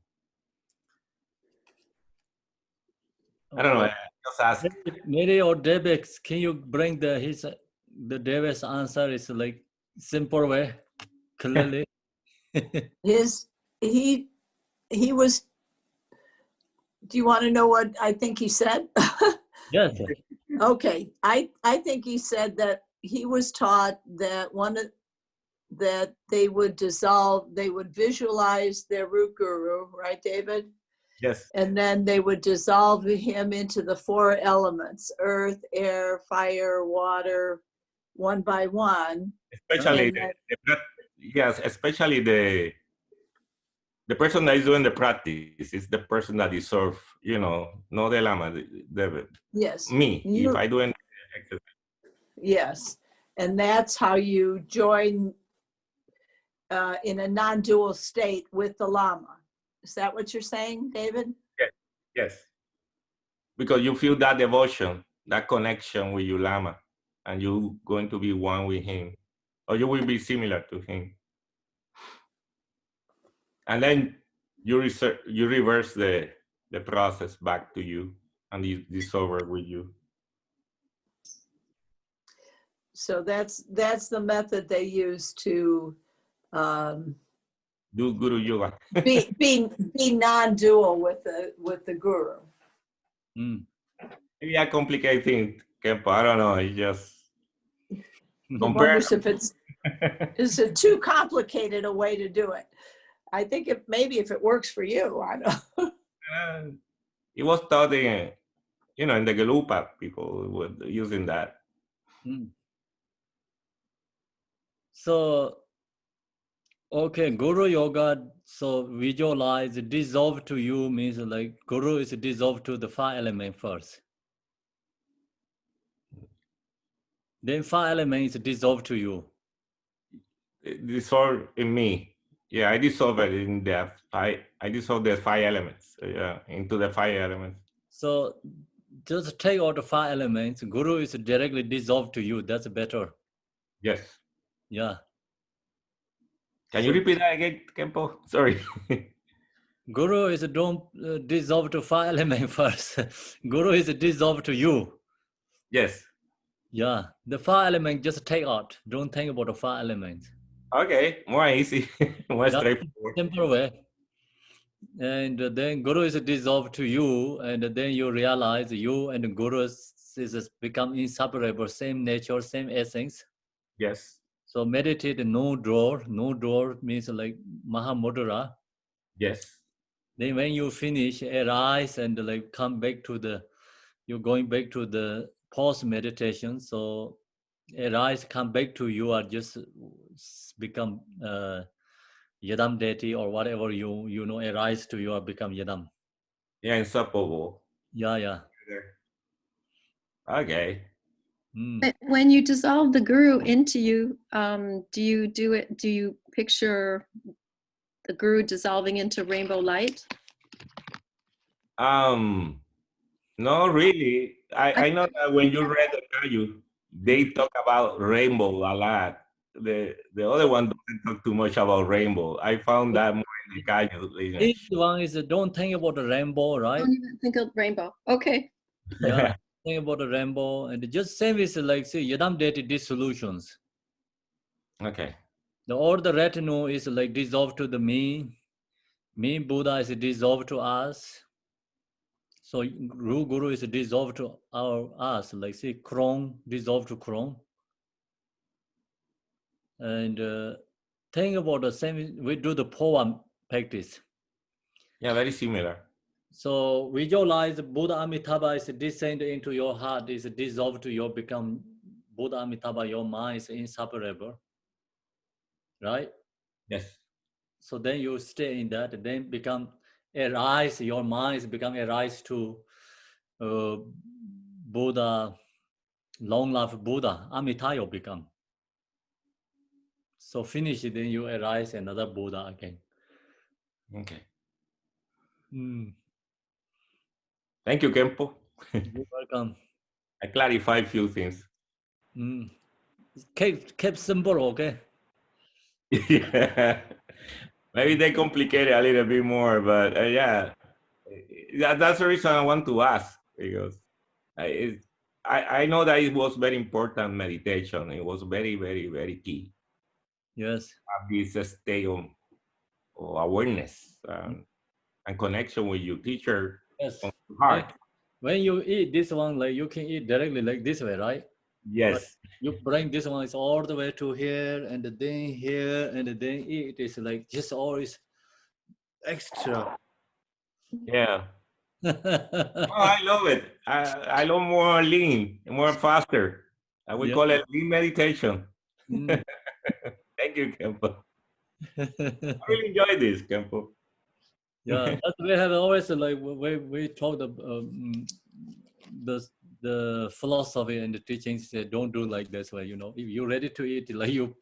I don't know. I just ask. Maybe or Debex, can you bring the Debe's answer is like simple way, clearly? He was, do you want to know what I think he said? Yes. Okay. I think he said that he was taught that that they would visualize their root guru, right, David? Yes. And then they would dissolve him into the 4 elements: earth, air, fire, water, one by one. Especially especially the person that is doing the practice is the person that deserves, not the Lama, yes, me, if I do an exercise. Yes, and that's how you join in a non-dual state with the Lama. Is that what you're saying, David? Yes. Because you feel that devotion, that connection with your Lama, and you're going to be one with him, or you will be similar to him. And then you reverse the process back to you, and it's over with you. So that's the method they use to Do Guru Yoga. be non-dual with the guru. Mm. Maybe I complicate things, Kempo. I don't know. It's just He compared. wonders if is it too complicated a way to do it. I think maybe if it works for you, I don't. It was taught in, in the Galupa, people were using that. Mm. So, okay, Guru Yoga, so visualize, dissolve to you means like Guru is dissolved to the fire element first. Then fire element is dissolved to you. It dissolved in me. Yeah, I dissolve it in the I dissolve the 5 elements into the 5 elements. So just take out the 5 elements. Guru is directly dissolved to you. That's better. Yes. Yeah. Can you repeat that again, Kempo? Sorry. Guru is don't dissolve to 5 element first. Guru is dissolved to you. Yes. Yeah. The 5 element just take out. Don't think about the 5 elements. Okay, more easy, more straightforward. Simple way. And then Guru is dissolved to you, and then you realize you and Guru is become inseparable, same nature, same essence. Yes. So meditate no drawer. No drawer means like Mahamudra. Yes. Then when you finish, arise and like come back to you're going back to the pause meditation. So arise, come back to you are just become Yadam deity or whatever you know arise to you or become Yadam. Yeah, inseparable. Yeah. Okay. But when you dissolve the guru into you, do you picture the guru dissolving into rainbow light? No, really. I know that when you read the Kayu, they talk about rainbow a lot. The other one doesn't talk too much about rainbow. I found that more in the Kayu lineage. This one is don't think about the rainbow, right? Don't even think of rainbow. Okay. Yeah, think about the rainbow and just same is like say Yadam deity dissolutions. Okay. All the retinue is like dissolved to the me. Me Buddha is dissolved to us. So Guru is dissolved to us, like say Krong dissolved to Krong. And think about the same, we do the poem practice. Yeah, very similar. So visualize Buddha Amitabha is descend into your heart, is dissolved to your become Buddha Amitabha, your mind is inseparable. Right? Yes. So then you stay in that, and then become arise, your minds become arise to Buddha, long life Buddha, Amitabha become. So finish it, then you arise another Buddha again. Okay. Mm. Thank you, Kempo. You're welcome. I clarify a few things. Mm. Keep simple, okay? Yeah. Maybe they complicate it a little bit more, but yeah, that's the reason I want to ask, because I know that it was very important meditation. It was very, very, very key. Yes. Have this state of awareness and connection with your teacher. Yes. On the heart. When you eat this one, like you can eat directly like this way, right? Yes. But you bring this one is all the way to here, and then here, and then eat is like just always extra. Yeah. Oh, I love it. I love more lean, more faster. I would call it lean meditation. Mm. Thank you, Kempo. I really enjoy this, Kempo. Yeah, that's, we have always like we talk the philosophy and the teachings say don't do like this way. You know, if you're ready to eat, like you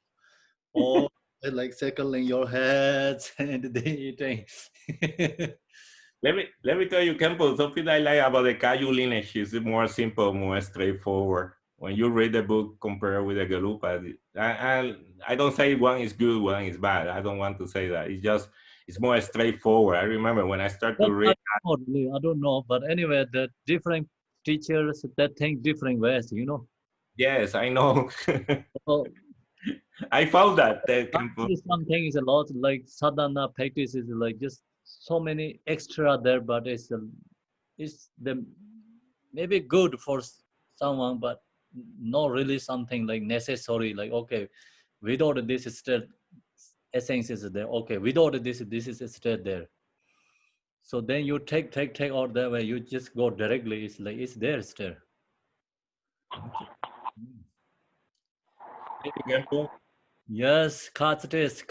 all It's like circling your heads and then eating. Let me tell you, Kempo, something I like about the Kayu lineage is more simple, more straightforward. When you read the book compared with the Garupa, I don't say one is good, one is bad. I don't want to say that. It's more straightforward. I remember when I started to read. I don't know, but anyway, the different teachers that think different ways, you know. Yes, I know. So, I found that. Kempo. something is a lot like sadhana practice is like just so many extra there, but it's the maybe good for someone, but not really something like necessary. Like okay, without this state essence is there. Okay, without this is state there. So then you take out there where you just go directly. It's like it's there still. Yes, Curtis.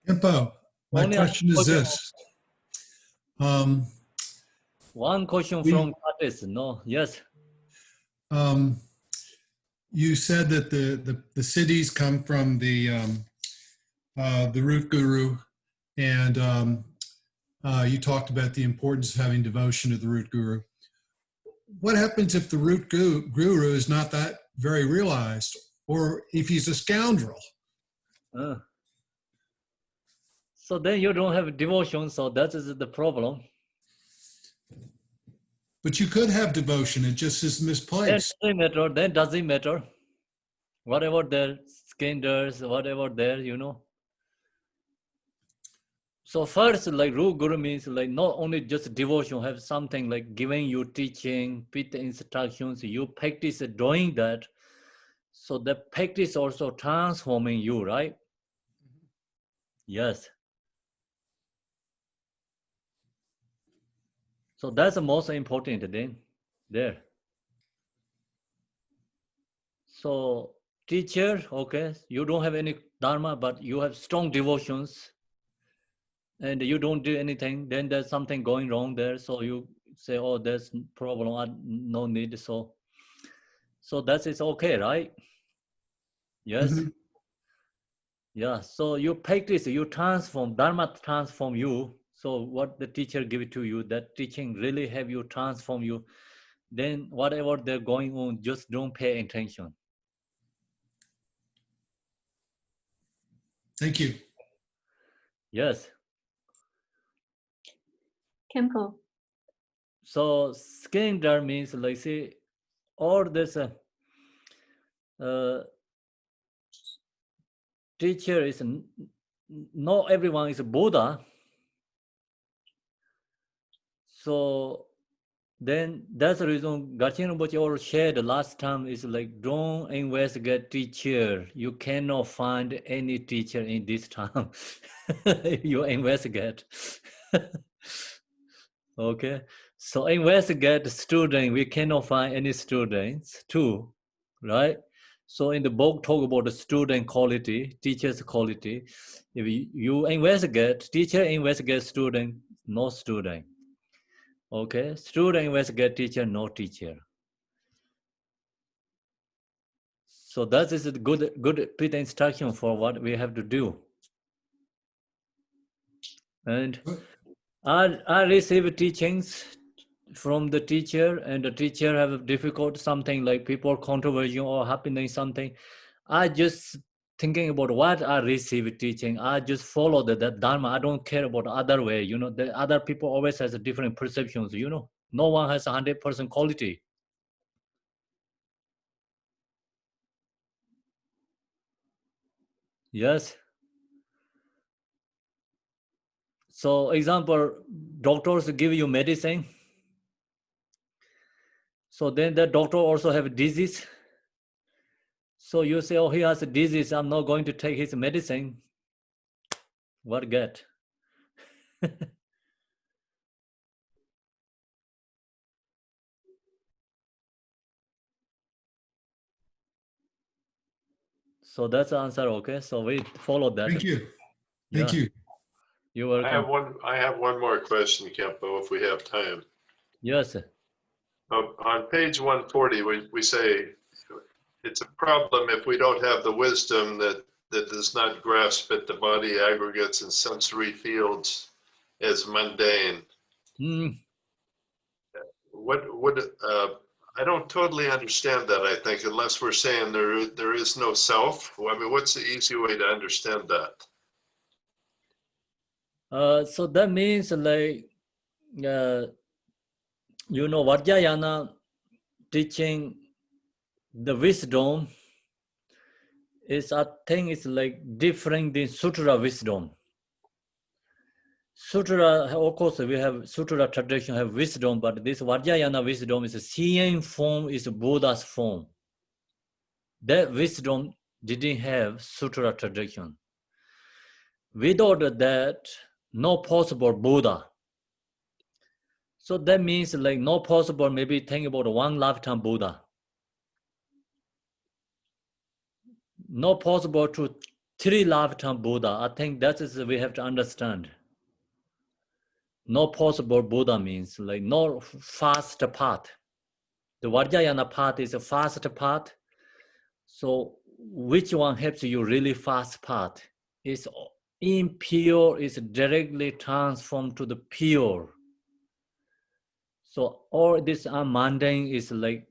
Kempo, my Only question is this. One question from Curtis. No, yes. You said that the cities come from the root guru, and you talked about the importance of having devotion to the root guru. What happens if the root guru is not that very realized, or if he's a scoundrel? So then you don't have devotion, so that is the problem. But you could have devotion, it just is misplaced. That doesn't matter. Whatever their scandals, whatever there, you know. So first, like root guru means like not only just devotion, have something like giving you teaching, with the instructions, you practice doing that. So the practice also transforming you, right? Yes. So that's the most important thing there. So teacher, okay, you don't have any dharma, but you have strong devotions and you don't do anything, then there's something going wrong there. So you say, oh, there's problem, no need. So that is okay, right? Yes. Mm-hmm. Yeah, so you practice, you transform, dharma transform you. So what the teacher give it to you, that teaching really have you transform you. Then whatever they're going on, just don't pay attention. Thank you. Yes. Kempo. So scandal means like say, or this teacher is not everyone is a Buddha. So then that's the reason Garchen Rinpoche already shared last time is like don't investigate teacher. You cannot find any teacher in this time. You investigate. Okay. So investigate the student. We cannot find any students too, right? So in the book talk about the student quality, teacher's quality. If you investigate, teacher investigate student, no student. Okay, student investigate teacher, no teacher. So that is a good bit instruction for what we have to do. And I receive teachings from the teacher, and the teacher have a difficult something like people controversial or happening something. I just thinking about what I receive teaching. I just follow that dharma. I don't care about the other way. You know, the other people always has a different perceptions. You know, no one has 100% quality. Yes. So example, doctors give you medicine. So then the doctor also have a disease. So you say, oh, he has a disease, I'm not going to take his medicine. What get? So that's the answer, okay? So we follow that. Thank you. Thank you. You're welcome. I have one more question, Kempo, if we have time. Yes. On page 140, we say it's a problem if we don't have the wisdom that that does not grasp at the body aggregates and sensory fields as mundane. I don't totally understand that, I think, unless we're saying there is no self. I mean, what's the easy way to understand that? So that means like, Vajrayana teaching the wisdom is, I think it's like different than Sutra wisdom. Sutra, of course, we have Sutra tradition have wisdom, but this Vajrayana wisdom is a seeing form, is Buddha's form. That wisdom didn't have Sutra tradition. Without that, no possible Buddha. So that means like no possible, maybe think about one lifetime Buddha. No possible to 3 lifetime Buddha. I think that is we have to understand. No possible Buddha means like no fast path. The Vajrayana path is a fast path. So which one helps you really fast path? It's impure, is directly transformed to the pure. So all this mundane is like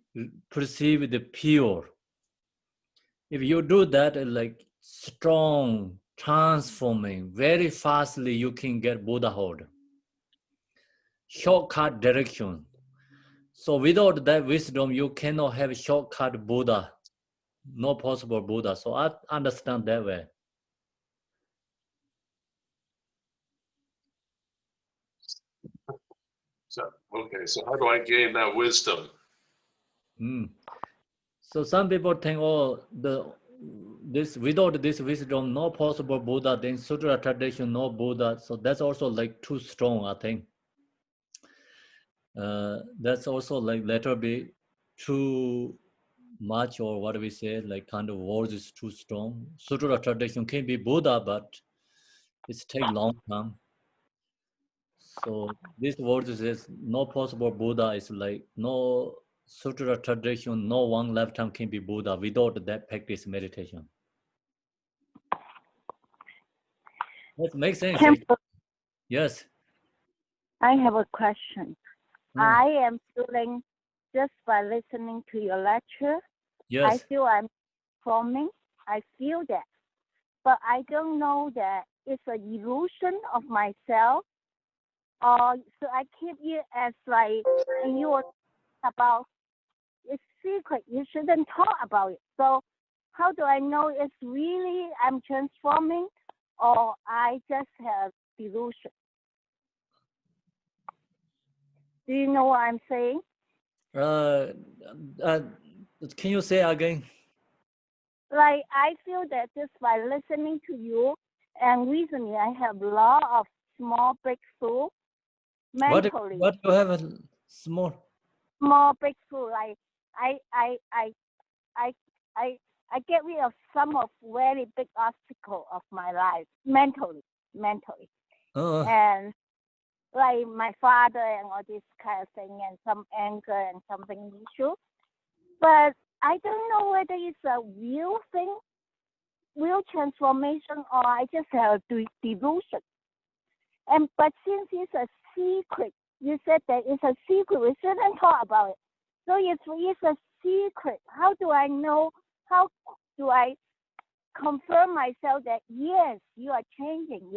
perceived the pure. If you do that, like strong, transforming, very fastly you can get Buddhahood. Shortcut direction. So without that wisdom, you cannot have shortcut Buddha. No possible Buddha. So I understand that way. So, okay, so how do I gain that wisdom? So some people think, oh, without this wisdom, no possible Buddha, then Sutra tradition, no Buddha. So that's also like too strong, I think. That's also like later be too much, or what do we say, like kind of words is too strong. Sutra tradition can be Buddha, but it's take long time. So this word says no possible Buddha is like no Sutra tradition, no one lifetime can be Buddha without that practice meditation. That makes sense. Yes. I have a question. I am feeling, just by listening to your lecture, yes. I feel I'm forming. I feel that. But I don't know that it's an illusion of myself. So I keep it as like, and you were about it's secret. You shouldn't talk about it. So how do I know it's really I'm transforming, or I just have delusion? Do you know what I'm saying? Can you say again? Like I feel that just by listening to you, and recently I have a lot of small breakthrough mentally. What do you have a small breakthrough? Like I get rid of some of very big obstacle of my life mentally. And like my father and all this kind of thing, and some anger and something issue. But I don't know whether it's a real thing, real transformation, or I just have delusion. But since it's a secret, you said that it's a secret, we shouldn't talk about it. So if it's a secret, how do I know? How do I confirm myself that yes, you are changing,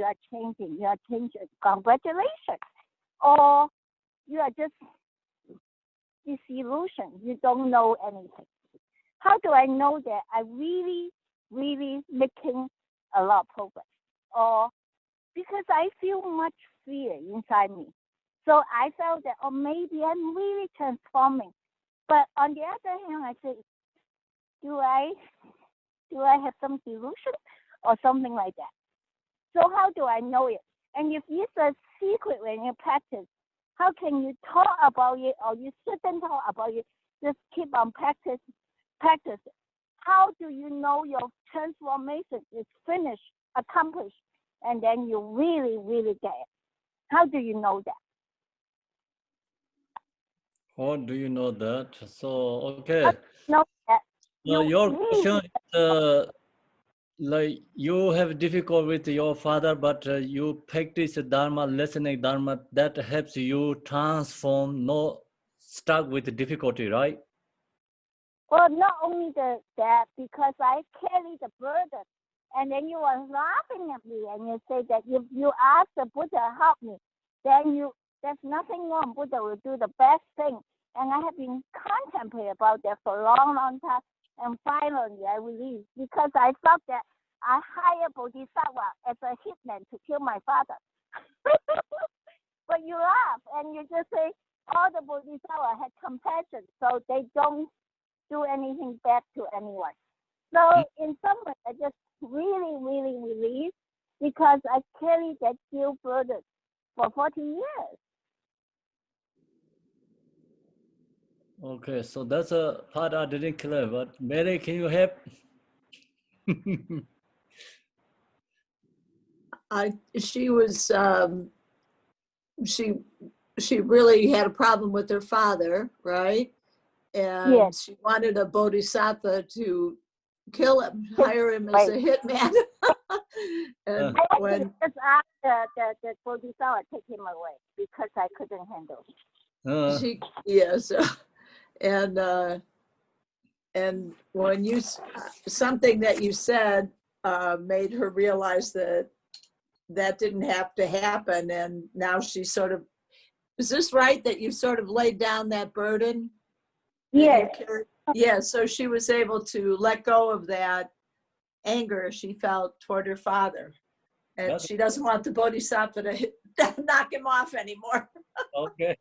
congratulations? Or you are just disillusioned, you don't know anything. How do I know that I really making a lot of progress? Or because I feel much fear inside me. So I felt that, oh, maybe I'm really transforming. But on the other hand, I say, do I have some delusion or something like that? So how do I know it? And if it's a secret when you practice, how can you talk about it, or you shouldn't talk about it? Just keep on practice. How do you know your transformation is finished, accomplished, and then you really get it? How do you know that? How do you know that? So okay. Know that Your question is like you have difficulty with your father, but you practice Dharma, listening Dharma, that helps you transform, not stuck with the difficulty, right? Well, not only that, because I carry the burden. And then you are laughing at me and you say that if you ask the Buddha help me, then there's nothing wrong. Buddha will do the best thing. And I have been contemplating about that for a long, long time. And finally I released because I felt that I hired Bodhisattva as a hitman to kill my father. But you laugh and you just say all the Bodhisattva had compassion, so they don't do anything bad to anyone. So in some way, I just really, really released because I carried that guilt burden for 40 years. Okay, so that's a part I didn't clear, but Mary, can you help? She was, she really had a problem with her father, right? And Yes. she wanted a bodhisattva to kill him, hire him as a hitman. And I when just asked the Bodhisattva take him away because I couldn't handle it. she, yes, and when you something that you said made her realize that that didn't have to happen, and now she sort of, is this right that you sort of laid down that burden? Yes. Yeah, so she was able to let go of that anger she felt toward her father. And she doesn't want the bodhisattva to knock him off anymore. Okay.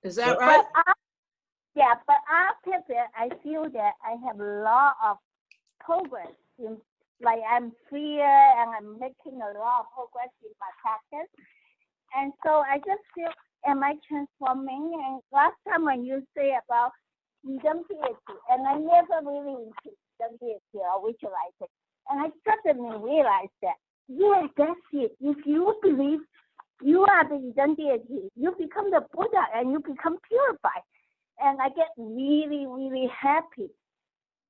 Is that right? But after that, I feel that I have a lot of progress. Like I'm freer and I'm making a lot of progress in my practice. And so I just feel, am I transforming? And last time when you say about freedom deity, and I never really into freedom deity or visualize it, and I suddenly realized that, yeah, that's it. If you believe you are the freedom deity, you become the Buddha and you become purified. And I get really, really happy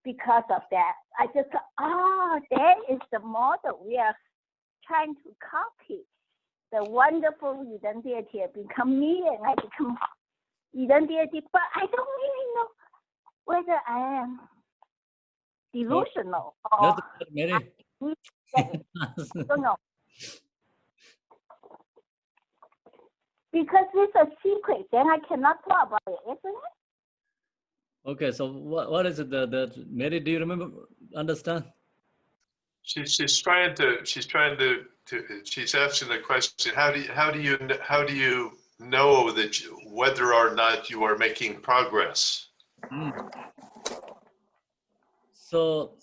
because of that. I just thought, that is the model we are trying to copy. The wonderful freedom deity become me and I become freedom deity, but I don't really know whether I am delusional or Mary. I don't know. Because it's a secret, then I cannot talk about it, isn't it? Okay, so what is it that Mary, do you remember, understand? She's asking the question, how do you know that whether or not you are making progress? So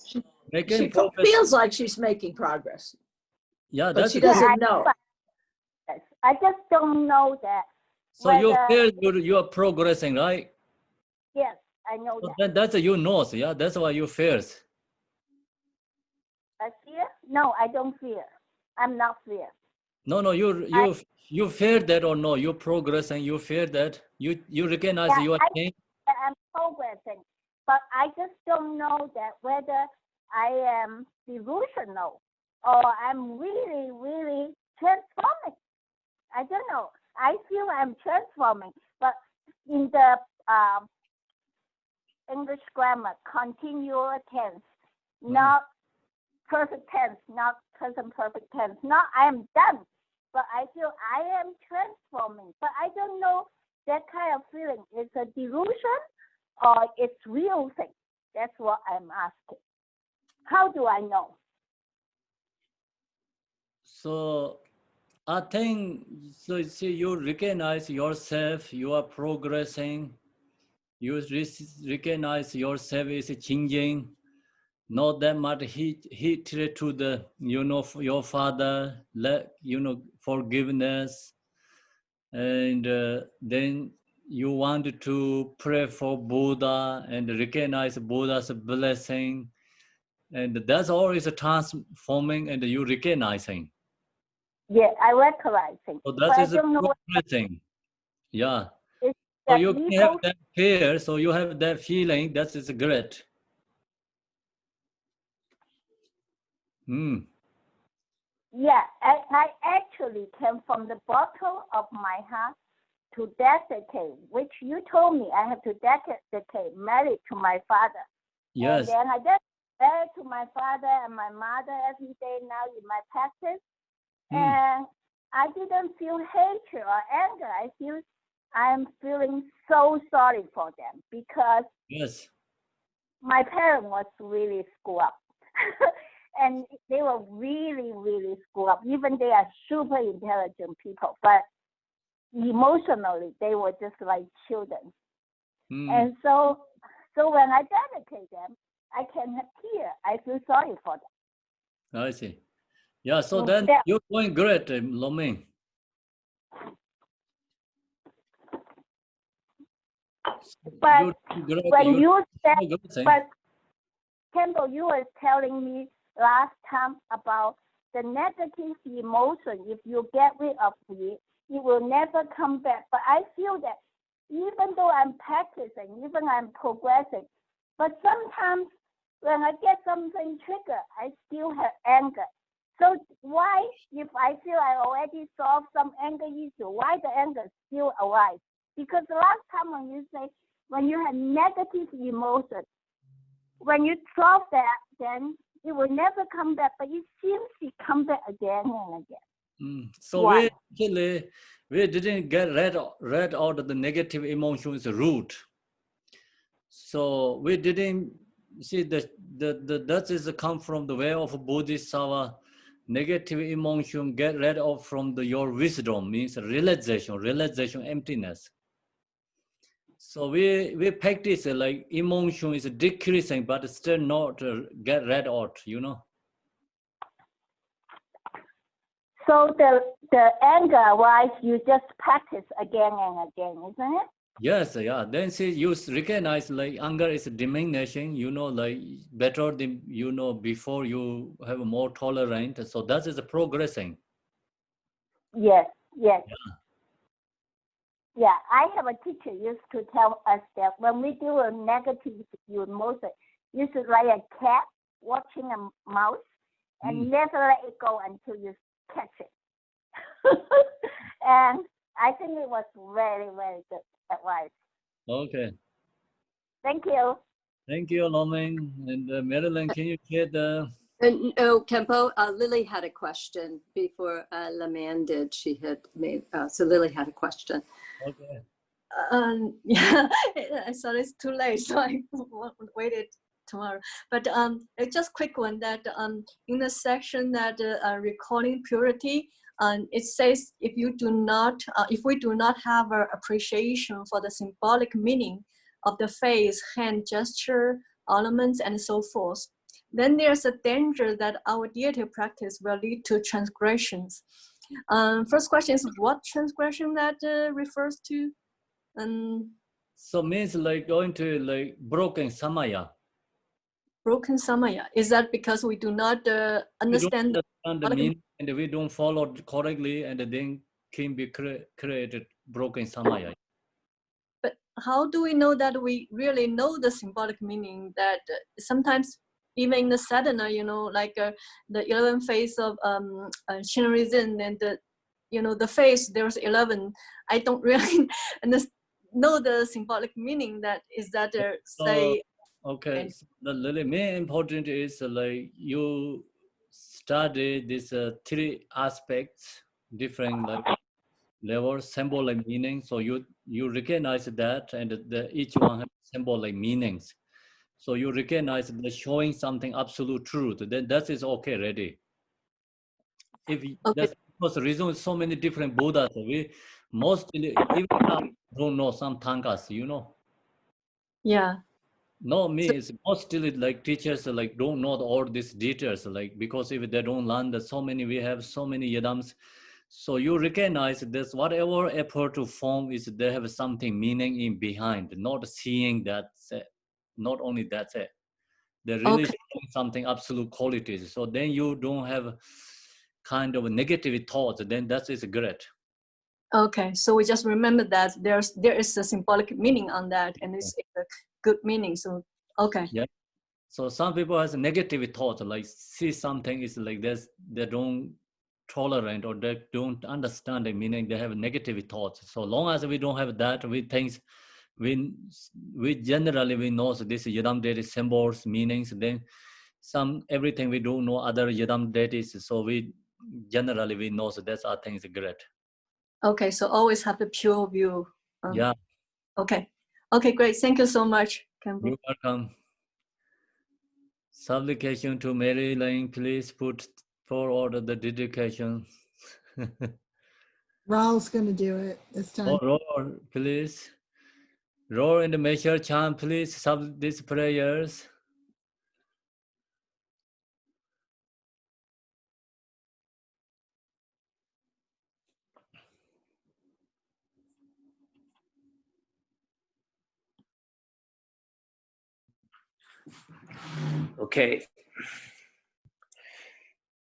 making She progress, feels like she's making progress. yeah, but she doesn't know. I just don't know that. So you feel you are progressing, right? Yes, I know So that. then that's a you know, yeah, that's why you fears. I fear? No, I don't fear. I'm not fear. No, you fear that or no? You progress and you fear that. You recognize you are changing. I'm progressing, but I just don't know that whether I am delusional or I'm really, really transforming. I don't know. I feel I'm transforming, but in the English grammar, continual tense, not perfect tense, not present perfect tense. Not I am done, but I feel I am transforming. But I don't know that kind of feeling is a delusion or it's real thing. That's what I'm asking. How do I know? So I think so. See, you recognize yourself. You are progressing. You recognize yourself is changing. Not that much hatred to the your father. Forgiveness, and then you want to pray for Buddha and recognize Buddha's blessing, and that's always a transforming and you recognizing. Yeah, I recognizing. So that is a progressing. Yeah. So you can have that fear, so you have that feeling, that is great. Mm. Yeah, I actually came from the bottom of my heart to dedicate, which you told me I have to dedicate married to my father. Yes. And then I dedicate to my father and my mother every day now in my practice. And I didn't feel hatred or anger. I'm feeling so sorry for them because Yes. my parents was really screwed up. And they were really, really screwed up. Even they are super intelligent people, but emotionally they were just like children. And so when I dedicate them, I can have tears. I feel sorry for them. I see. Yeah, so then you're doing great, Lo Ming. But when you said, but Campbell, you were telling me last time about the negative emotion. If you get rid of it, it will never come back. But I feel that even though I'm practicing, even I'm progressing, but sometimes when I get something triggered, I still have anger. So why, if I feel I already solved some anger issue, why the anger still arises? Because the last time when you say, when you have negative emotion, when you solve that, then it will never come back, but it seems to come back again and again. So we didn't get rid out of the negative emotions root. So we didn't see that is come from the way of Bodhisattva. Negative emotion get rid of from your wisdom, means realization, emptiness. So we practice like emotion is decreasing, but still not get rid out, you know. So the anger wise, you just practice again and again, isn't it? Yes, yeah. Then see, you recognize like anger is diminishing, you know, like better than, you know, before you have more tolerant. So that is progressing. Yes. Yeah, I have a teacher used to tell us that when we do a negative emotion, you should like a cat watching a mouse and never let it go until you catch it. And I think it was very, very good advice. Okay. Thank you. Thank you, Lo Ming. And Marilyn, can you share the... No, Kempo, Lily had a question before Laman did. She had made, so Lily had a question. Okay. Yeah, I thought it's too late, so I waited tomorrow. But just quick one that in the section that recalling purity, it says if we do not have an appreciation for the symbolic meaning of the face, hand gesture, ornaments, and so forth, then there's a danger that our deity practice will lead to transgressions. First question is what transgression that refers to? So means like going to like broken samaya. Broken samaya. Is that because we do not understand the meaning and we don't follow correctly, and then can be created broken samaya? But how do we know that we really know the symbolic meaning? That sometimes even in the sadhana, you know, like the 11 face of Shinrin and the face, there's 11. I don't really know the symbolic meaning. That is that say. Okay, so the main important is like you study these three aspects, different like levels, symbolic meaning. So you recognize that, and each one has symbolic meanings. So you recognize that showing something absolute truth, then that is okay already. If that's because the reason is so many different Buddhas, we mostly even now don't know some tankas, you know. Yeah. No, me it's mostly like teachers like don't know all these details, like because if they don't learn that so many, we have so many yadams. So you recognize this whatever effort to form is they have something meaning in behind, not seeing that, not only that's it. They're really showing something absolute qualities. So then you don't have kind of negative thoughts, then that is great. Okay, so we just remember that there is a symbolic meaning on that, and it's a good meaning. So okay. Yeah. So some people has a negative thought, like see something is like this, they don't tolerant or they don't understand the meaning, they have negative thoughts. So long as we don't have that, we think we generally we know this Yidam deity symbols, meanings, then everything we don't know other Yidam deities, so we generally we know, so that's our things great. Okay, so always have the pure view. Yeah. Okay. Okay, great. Thank you so much, Campbell. You're welcome. Supplication to Mary Lane, please put forward the dedication. Raul's going to do it this time. Oh, roar, please. Roar in the measure chant, please. Sub these prayers. Okay.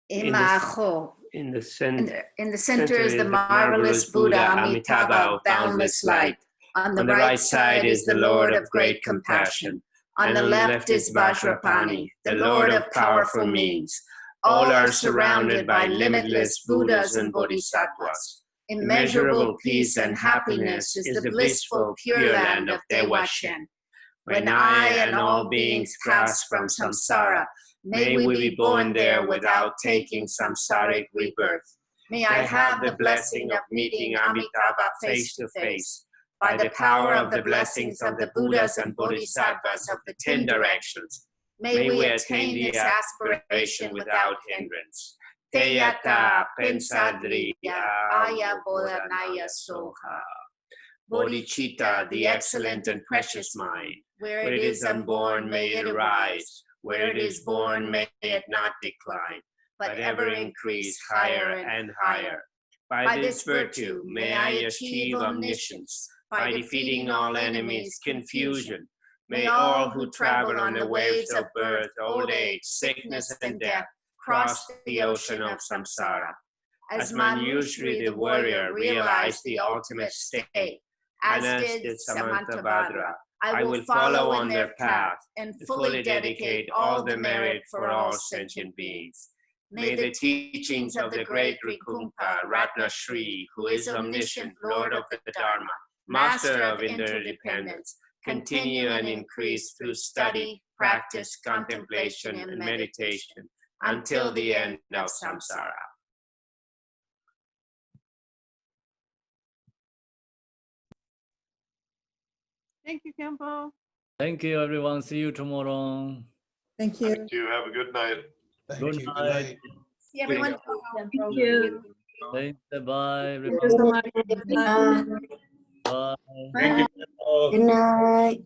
In the center is the marvelous Buddha Amitabha of boundless light. On the right side is the Lord of great compassion. On the left is Vajrapani, the Lord of powerful means. All are surrounded by limitless Buddhas and Bodhisattvas. Immeasurable peace and happiness is the blissful pure land of Dewa Shen. When I and all beings pass from samsara, may we be born there without taking samsaric rebirth. May I have the blessing of meeting Amitabha face to face. By the power of the blessings of the Buddhas and Bodhisattvas of the 10 directions, may we attain this aspiration without hindrance. Teyata pensadriya aya bodhanaya soha. Bodhicitta, the excellent and precious mind. Where it is unborn, may it arise. Where it is born, may it not decline, but ever increase higher and higher. By this virtue, may I achieve omniscience. By defeating all enemies, confusion. May all who travel on the waves of birth, old age, sickness, and death cross the ocean of samsara. As Manjushri the warrior realized the ultimate state, as did Samantabhadra, I will follow on their path and fully dedicate all the merit for all sentient beings. May the teachings of the great Rikumpa, Ratna Shri, who is omniscient Lord of the Dharma, Master of interdependence, continue and increase through study, practice, contemplation, and meditation until the end of samsara. Thank you, Kempo. Thank you, everyone. See you tomorrow. Thank you. Thank you. Have a good night. Good night. See everyone. Thank you. Thanks. Bye, Thank you so everyone. much. Bye. Bye. Thank you. Good night.